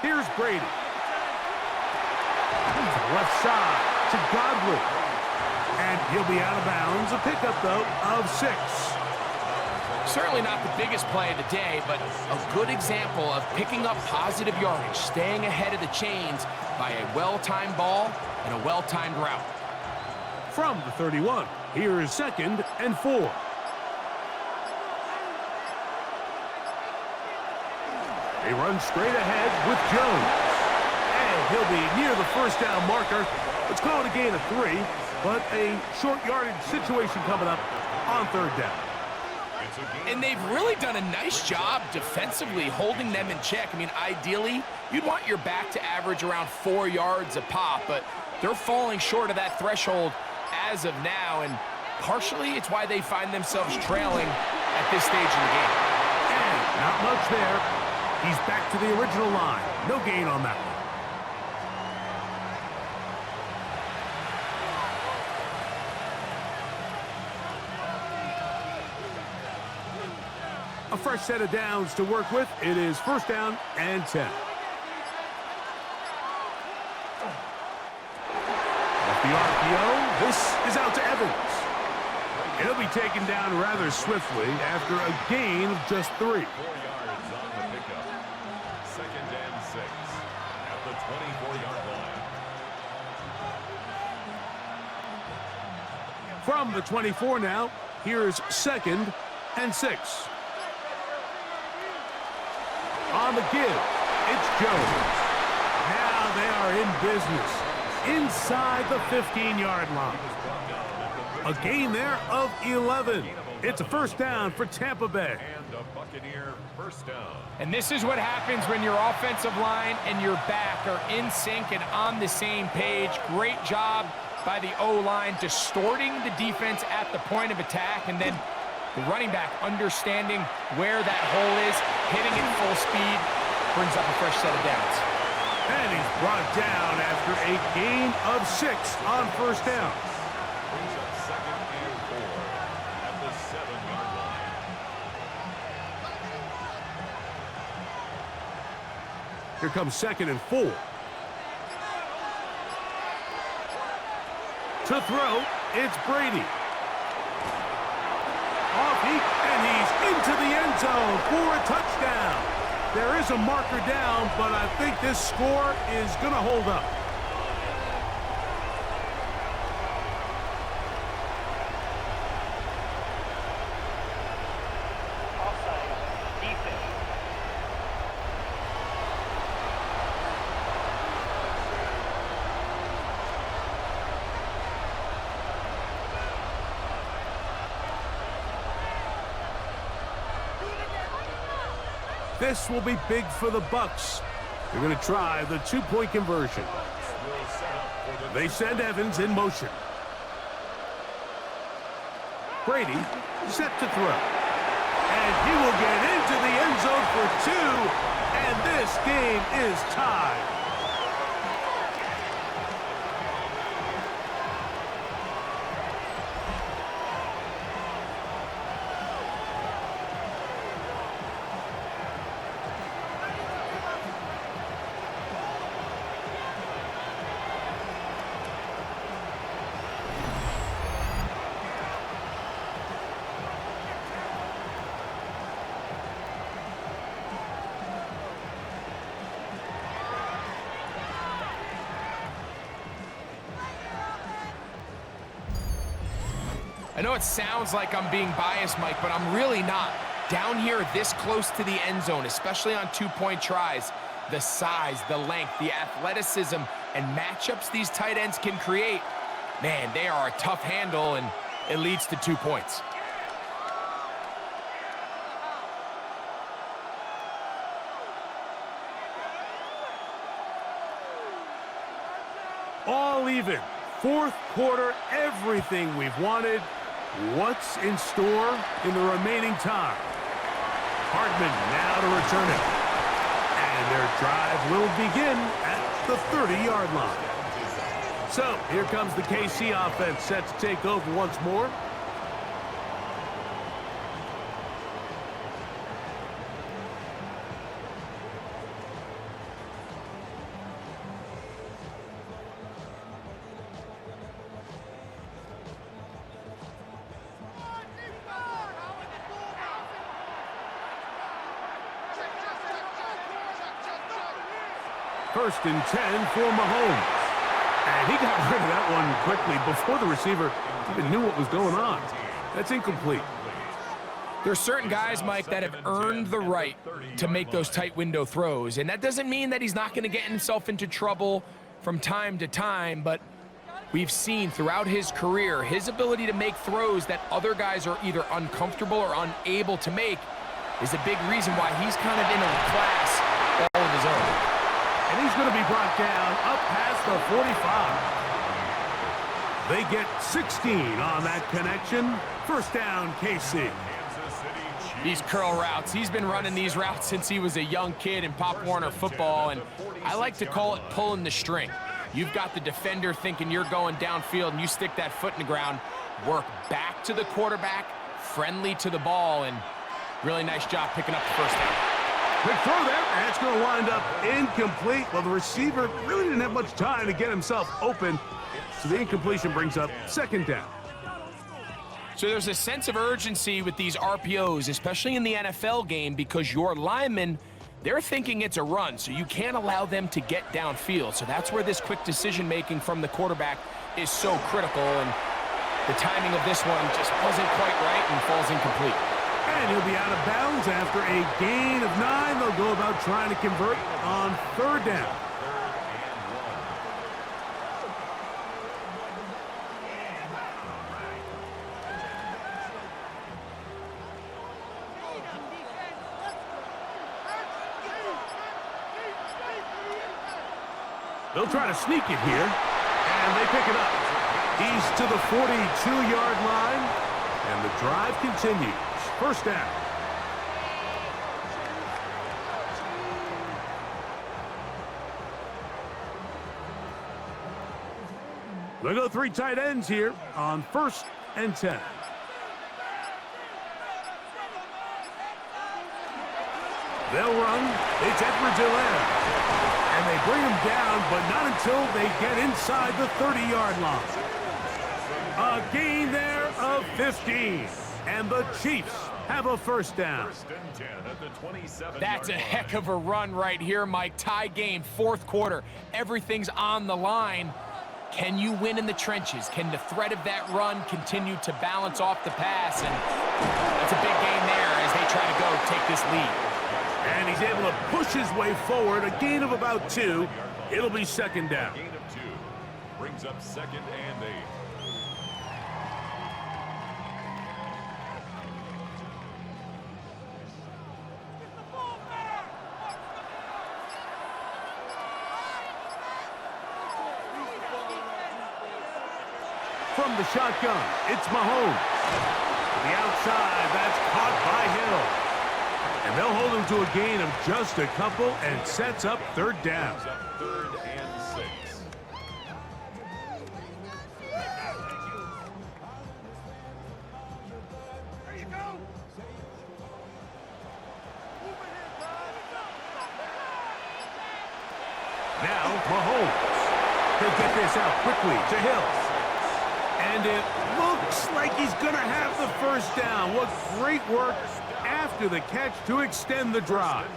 Here's Brady. To the left side to Godwin. And he'll be out of bounds. A pickup, though, of 6. Certainly not the biggest play of the day, but a good example of picking up positive yardage, staying ahead of the chains by a well-timed ball and a well-timed route. From the 31, here is 2nd and 4. They run straight ahead with Jones. And he'll be near the 1st down marker. Let's call it a gain of 3, but a short yardage situation coming up on 3rd down. And they've really done a nice job defensively holding them in check. I mean, ideally, you'd want your back to average around 4 yards a pop, but they're falling short of that threshold as of now, and partially it's why they find themselves trailing at this stage in the game. And not much there. He's back to the original line. No gain on that one. A fresh set of downs to work with. It is 1st down and 10. Off the RPO, this is out to Evans. It'll be taken down rather swiftly after a gain of just 3. 4 yards on the pickup. 2nd and 6 at the 24-yard line. From the 24 now, here's 2nd and 6. On the give, it's Jones. Now they are in business inside the 15-yard line. A gain there of 11. It's a 1st down for Tampa Bay. And a Buccaneer 1st down. And this is what happens when your offensive line and your back are in sync and on the same page. Great job by the O-line distorting the defense at the point of attack, and then the running back understanding where that hole is, hitting it full speed, brings up a fresh set of downs. And he's brought down after a gain of 6 on 1st down. Brings up 2nd and 4 at the 7-yard line. Here comes 2nd and 4. To throw, it's Brady. Off he, and he's into the end zone for a touchdown. There is a marker down, but I think this score is going to hold up. Offside. Defense. This will be big for the Bucs. They're going to try the 2-point conversion. They send Evans in motion. Brady set to throw. And he will get into the end zone for 2. And this game is tied. I know it sounds like I'm being biased, Mike, but I'm really not. Down here this close to the end zone, especially on 2-point tries, the size, the length, the athleticism, and matchups these tight ends can create, man, they are a tough handle, and it leads to 2 points. still even. Fourth quarter, everything we've wanted. What's in store in the remaining time? Hartman now to return it. And their drive will begin at the 30-yard line. So, here comes the KC offense set to take over once more. First and 10 for Mahomes. And he got rid of that one quickly before the receiver even knew what was going on. That's incomplete. There's certain guys, Mike, that have earned the right to make those tight window throws. And that doesn't mean that he's not going to get himself into trouble from time to time, but we've seen throughout his career his ability to make throws that other guys are either uncomfortable or unable to make is a big reason why he's kind of in a class all of his own. And he's going to be brought down up past the 45. They get 16 on that connection. First down, KC. These curl routes. He's been running these routes since he was a young kid in Pop Warner football, and I like to call it pulling the string. You've got the defender thinking you're going downfield, and you stick that foot in the ground, work back to the quarterback, friendly to the ball, and really nice job picking up the first down. Quick throw there, and it's going to wind up incomplete. Well, the receiver really didn't have much time to get himself open, so the incompletion brings up second down. So there's a sense of urgency with these RPOs, especially in the NFL game, because your linemen, they're thinking it's a run, so you can't allow them to get downfield. So that's where this quick decision-making from the quarterback is so critical, and the timing of this one just wasn't quite right and falls incomplete. And he'll be out of bounds after a gain of 9. They'll go about trying to convert on third down. They'll try to sneak it here, and they pick it up. He's to the 42-yard line, and the drive continues. First down. They'll go 3 tight ends here on first and 10. They'll run. It's Edwards-Helaire. And they bring him down, but not until they get inside the 30-yard line. A gain there of 15. And the Chiefs have a first down. That's a heck of a run right here, Mike. Tie game, fourth quarter. Everything's on the line. Can you win in the trenches? Can the threat of that run continue to balance off the pass? And that's a big game there as they try to go take this lead. And he's able to push his way forward. A gain of about 2. It'll be second down. Gain of 2 brings up second and 8. From the shotgun, it's Mahomes. To the outside, that's caught by Hill. And they'll hold him to a gain of just a couple and sets up third down. Third and 6. There you go. Now, Mahomes. He'll get this out quickly to Hill. And it looks like he's going to have the first down. What great work after the catch to extend the drive.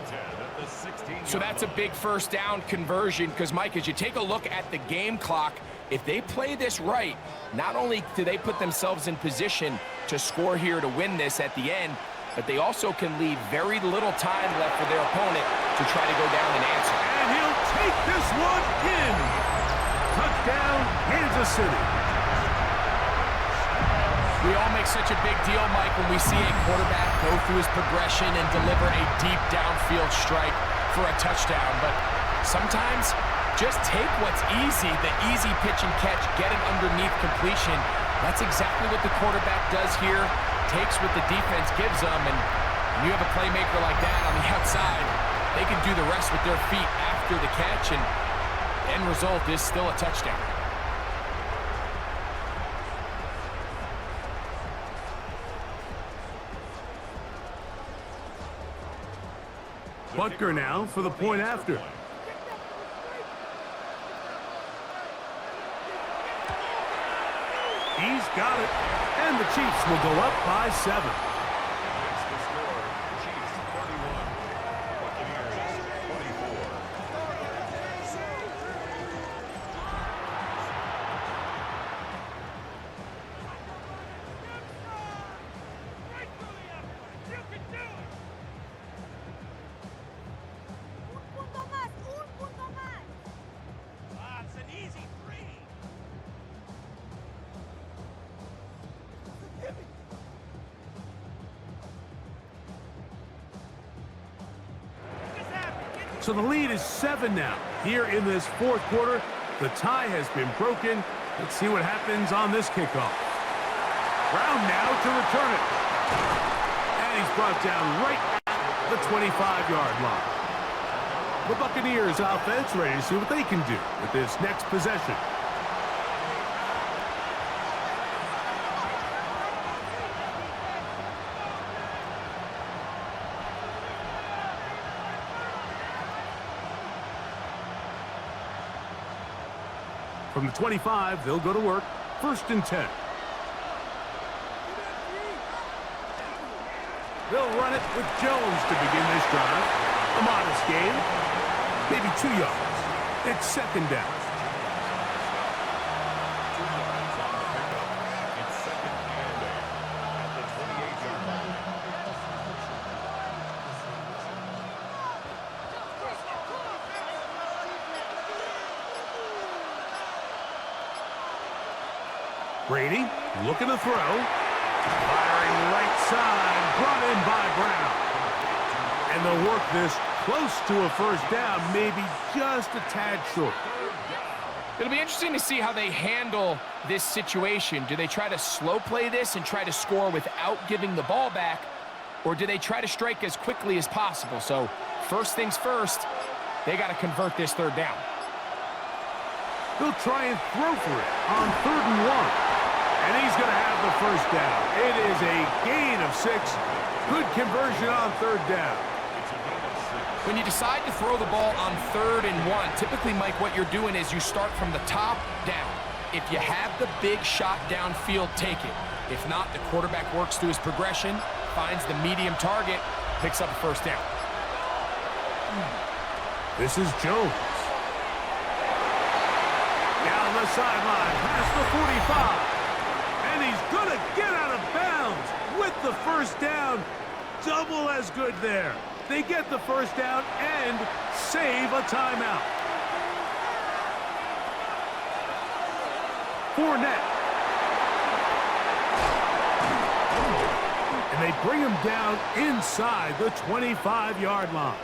So that's a big first down conversion because, Mike, as you take a look at the game clock, if they play this right, not only do they put themselves in position to score here to win this at the end, but they also can leave very little time left for their opponent to try to go down and answer. And he'll take this one in. Touchdown, Kansas City. We all make such a big deal, Mike, when we see a quarterback go through his progression and deliver a deep downfield strike for a touchdown. But sometimes Just take what's easy, the easy pitch and catch, get an underneath completion. That's exactly what the quarterback does here. Takes what the defense gives them, and when you have a playmaker like that on the outside, they can do the rest with their feet after the catch, and the end result is still a touchdown. Butker now for the point after. He's got it, and the Chiefs will go up by 7. That's the score. Chiefs 31, Buccaneers 24. You can do it! Un punto más, un punto más. Ah, it's an easy 3. So the lead is 7 now. Here in this fourth quarter, the tie has been broken. Let's see what happens on this kickoff. Brown now to return it. And he's brought down right at the 25-yard line. The Buccaneers offense ready to see what they can do with this next possession. From the 25, they'll go to work. 1st and 10. They'll run it with Jones to begin this drive. A modest gain. Maybe 2 yards. It's 2nd down. 2 yards on the pickup. It's 2nd and 8 at the 28-yard line. Brady looking to throw. Firing right side. Brought in by Brown. And they'll work this close to a 1st down, maybe just a tad short. It'll be interesting to see how they handle this situation. Do they try to slow play this and try to score without giving the ball back, or do they try to strike as quickly as possible? So first things first, they got to convert this 3rd down. They'll try and throw for it on 3rd and 1. And he's going to have the 1st down. It is a gain of 6. Good conversion on 3rd down. When you decide to throw the ball on 3rd and 1, typically, Mike, what you're doing is you start from the top down. If you have the big shot downfield, take it. If not, the quarterback works through his progression, finds the medium target, picks up a 1st down. This is Jones. Down the sideline, past the 45. And he's going to get out of bounds with the 1st down. Double as good there. They get the 1st down and save a timeout. Fournette. And they bring him down inside the 25-yard line.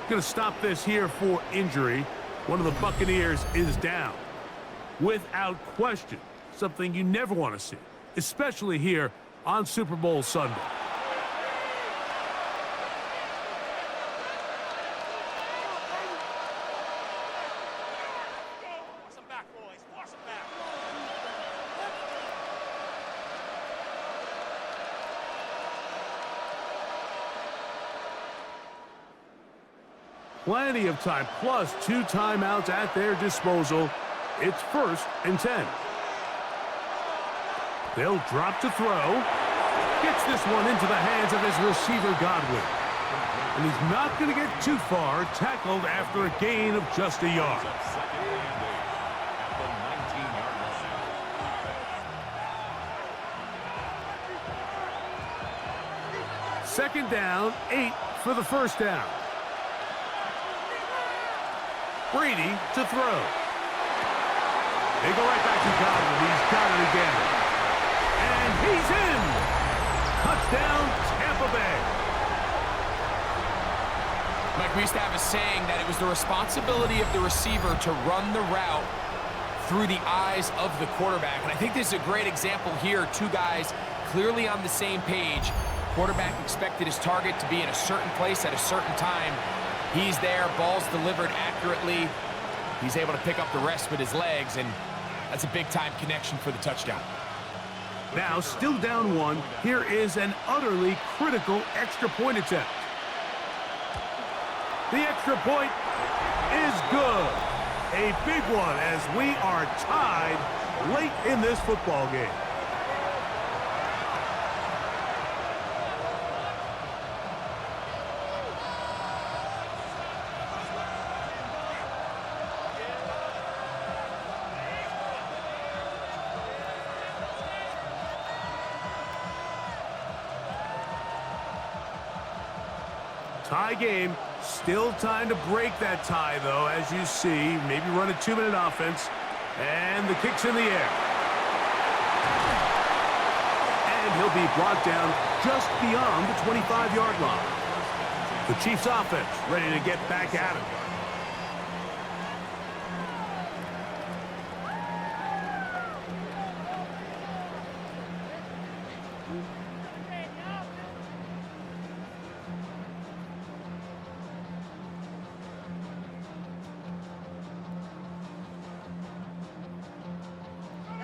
Going to stop this here for injury. One of the Buccaneers is down. Without question, something you never want to see, especially here on Super Bowl Sunday. Force them back, boys. Force them back. Plenty of time, plus 2 timeouts at their disposal. It's 1st and 10. They'll drop to throw. Gets this one into the hands of his receiver, Godwin. And he's not going to get too far, tackled after a gain of just a yard. 2nd and 8 at the 19-yard line. 2nd down, 8 for the 1st down. Brady to throw. They go right back to Godwin. He's got it again. And he's in. Touchdown, Tampa Bay. Mike, we We used to have a saying that it was the responsibility of the receiver to run the route through the eyes of the quarterback. And I think this is a great example here. Two guys clearly on the same page. Quarterback expected his target to be in a certain place at a certain time. He's there, ball's delivered accurately. He's able to pick up the rest with his legs, and that's a big-time connection for the touchdown. Now, still down one, here is an utterly critical extra point attempt. The extra point is good. A big one as we are tied late in this football game. Tie game. Still time to break that tie, though, as you see. Maybe run a 2-minute offense. And the kick's in the air. And he'll be brought down just beyond the 25-yard line. The Chiefs offense ready to get back at it.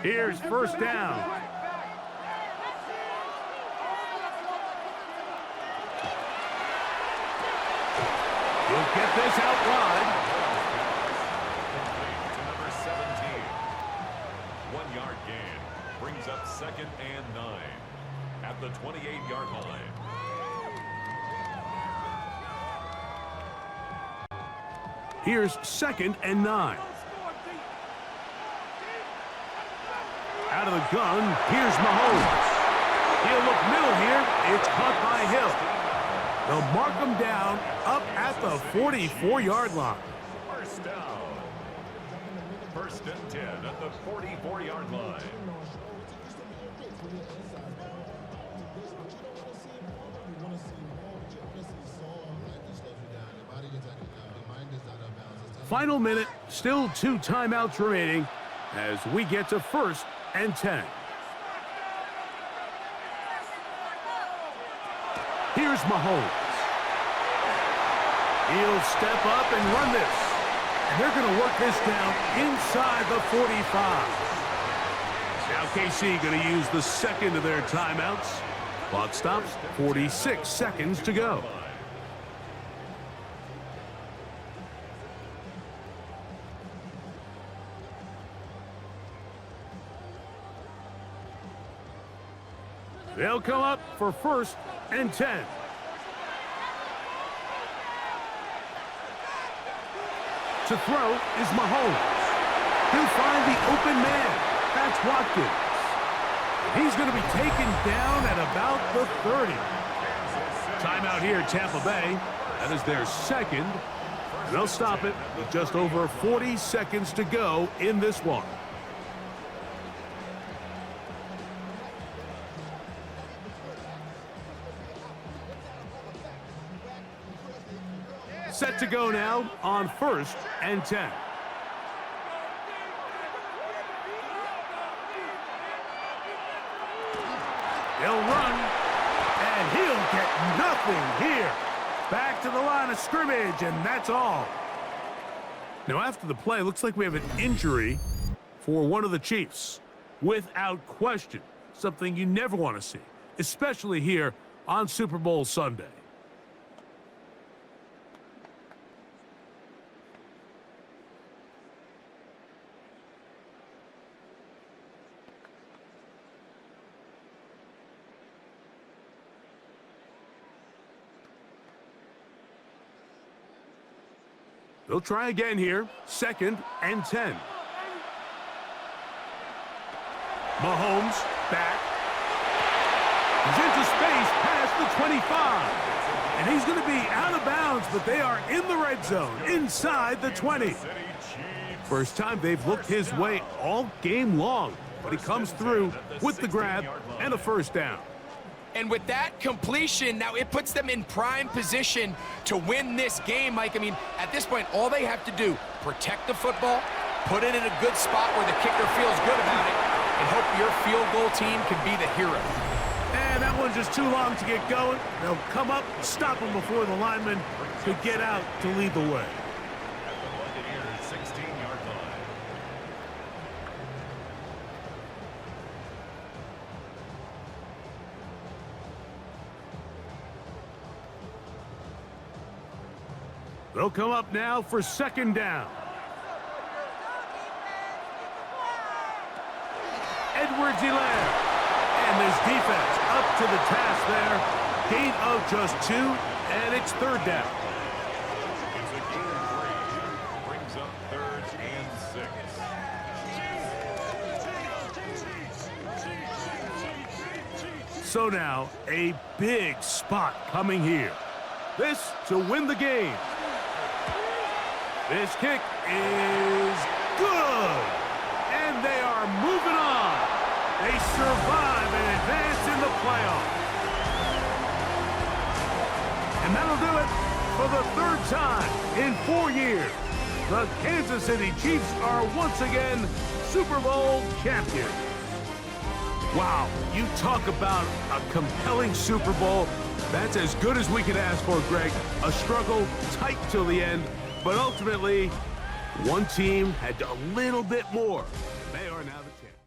Here's first down. He'll get this out wide. To number 17. 1-yard gain. Brings up 2nd and 9. At the 28-yard line. Here's 2nd and 9. Out of the gun, here's Mahomes. He'll look middle here. It's caught by Hill. They'll mark him down up at the 44-yard line. First down. 1st and 10 at the 44-yard line. Final minute, still 2 timeouts remaining as we get to 1st and 10. Here's Mahomes. He'll step up and run this. And they're going to work this down inside the 45. Now KC going to use the second of their timeouts. Clock stops, 46 seconds to go. They'll come up for 1st and 10. To throw is Mahomes. He'll find the open man. That's Watkins. He's going to be taken down at about the 30. Timeout here, Tampa Bay. That is their second. They'll stop it with just over 40 seconds to go in this one. Set to go now on 1st and 10. He'll run, and he'll get nothing here. Back to the line of scrimmage, and that's all. Now, after the play, looks like we have an injury for one of the Chiefs. Without question, something you never want to see, especially here on Super Bowl Sunday. They'll try again here. 2nd and 10. Mahomes back. He's into space past the 25. And he's going to be out of bounds, but they are in the red zone, inside the 20. First time they've looked his way all game long, but he comes through with the grab and a 1st down. And with that completion, now it puts them in prime position to win this game, Mike. I mean, at this point, all they have to do, protect the football, put it in a good spot where the kicker feels good about it, and hope your field goal team can be the hero. And that one's just too long to get going. They'll come up, stop him before the lineman could get out to lead the way. At the Buccaneers' 16-yard line. They'll come up now for second down. Edwards-Helaire. And this defense up to the task there. Gain of just 2, and it's third down. It's a gain of 3. Brings up 3rd and 6. So now, a big spot coming here. This to win the game. This kick is good. And they are moving on. They survive and advance in the playoffs. And that'll do it for the 3rd time in 4 years. The Kansas City Chiefs are once again Super Bowl champions. Wow, you talk about a compelling Super Bowl. That's as good as we could ask for, Greg. A struggle tight till the end, but ultimately, one team had a little bit more. They are now the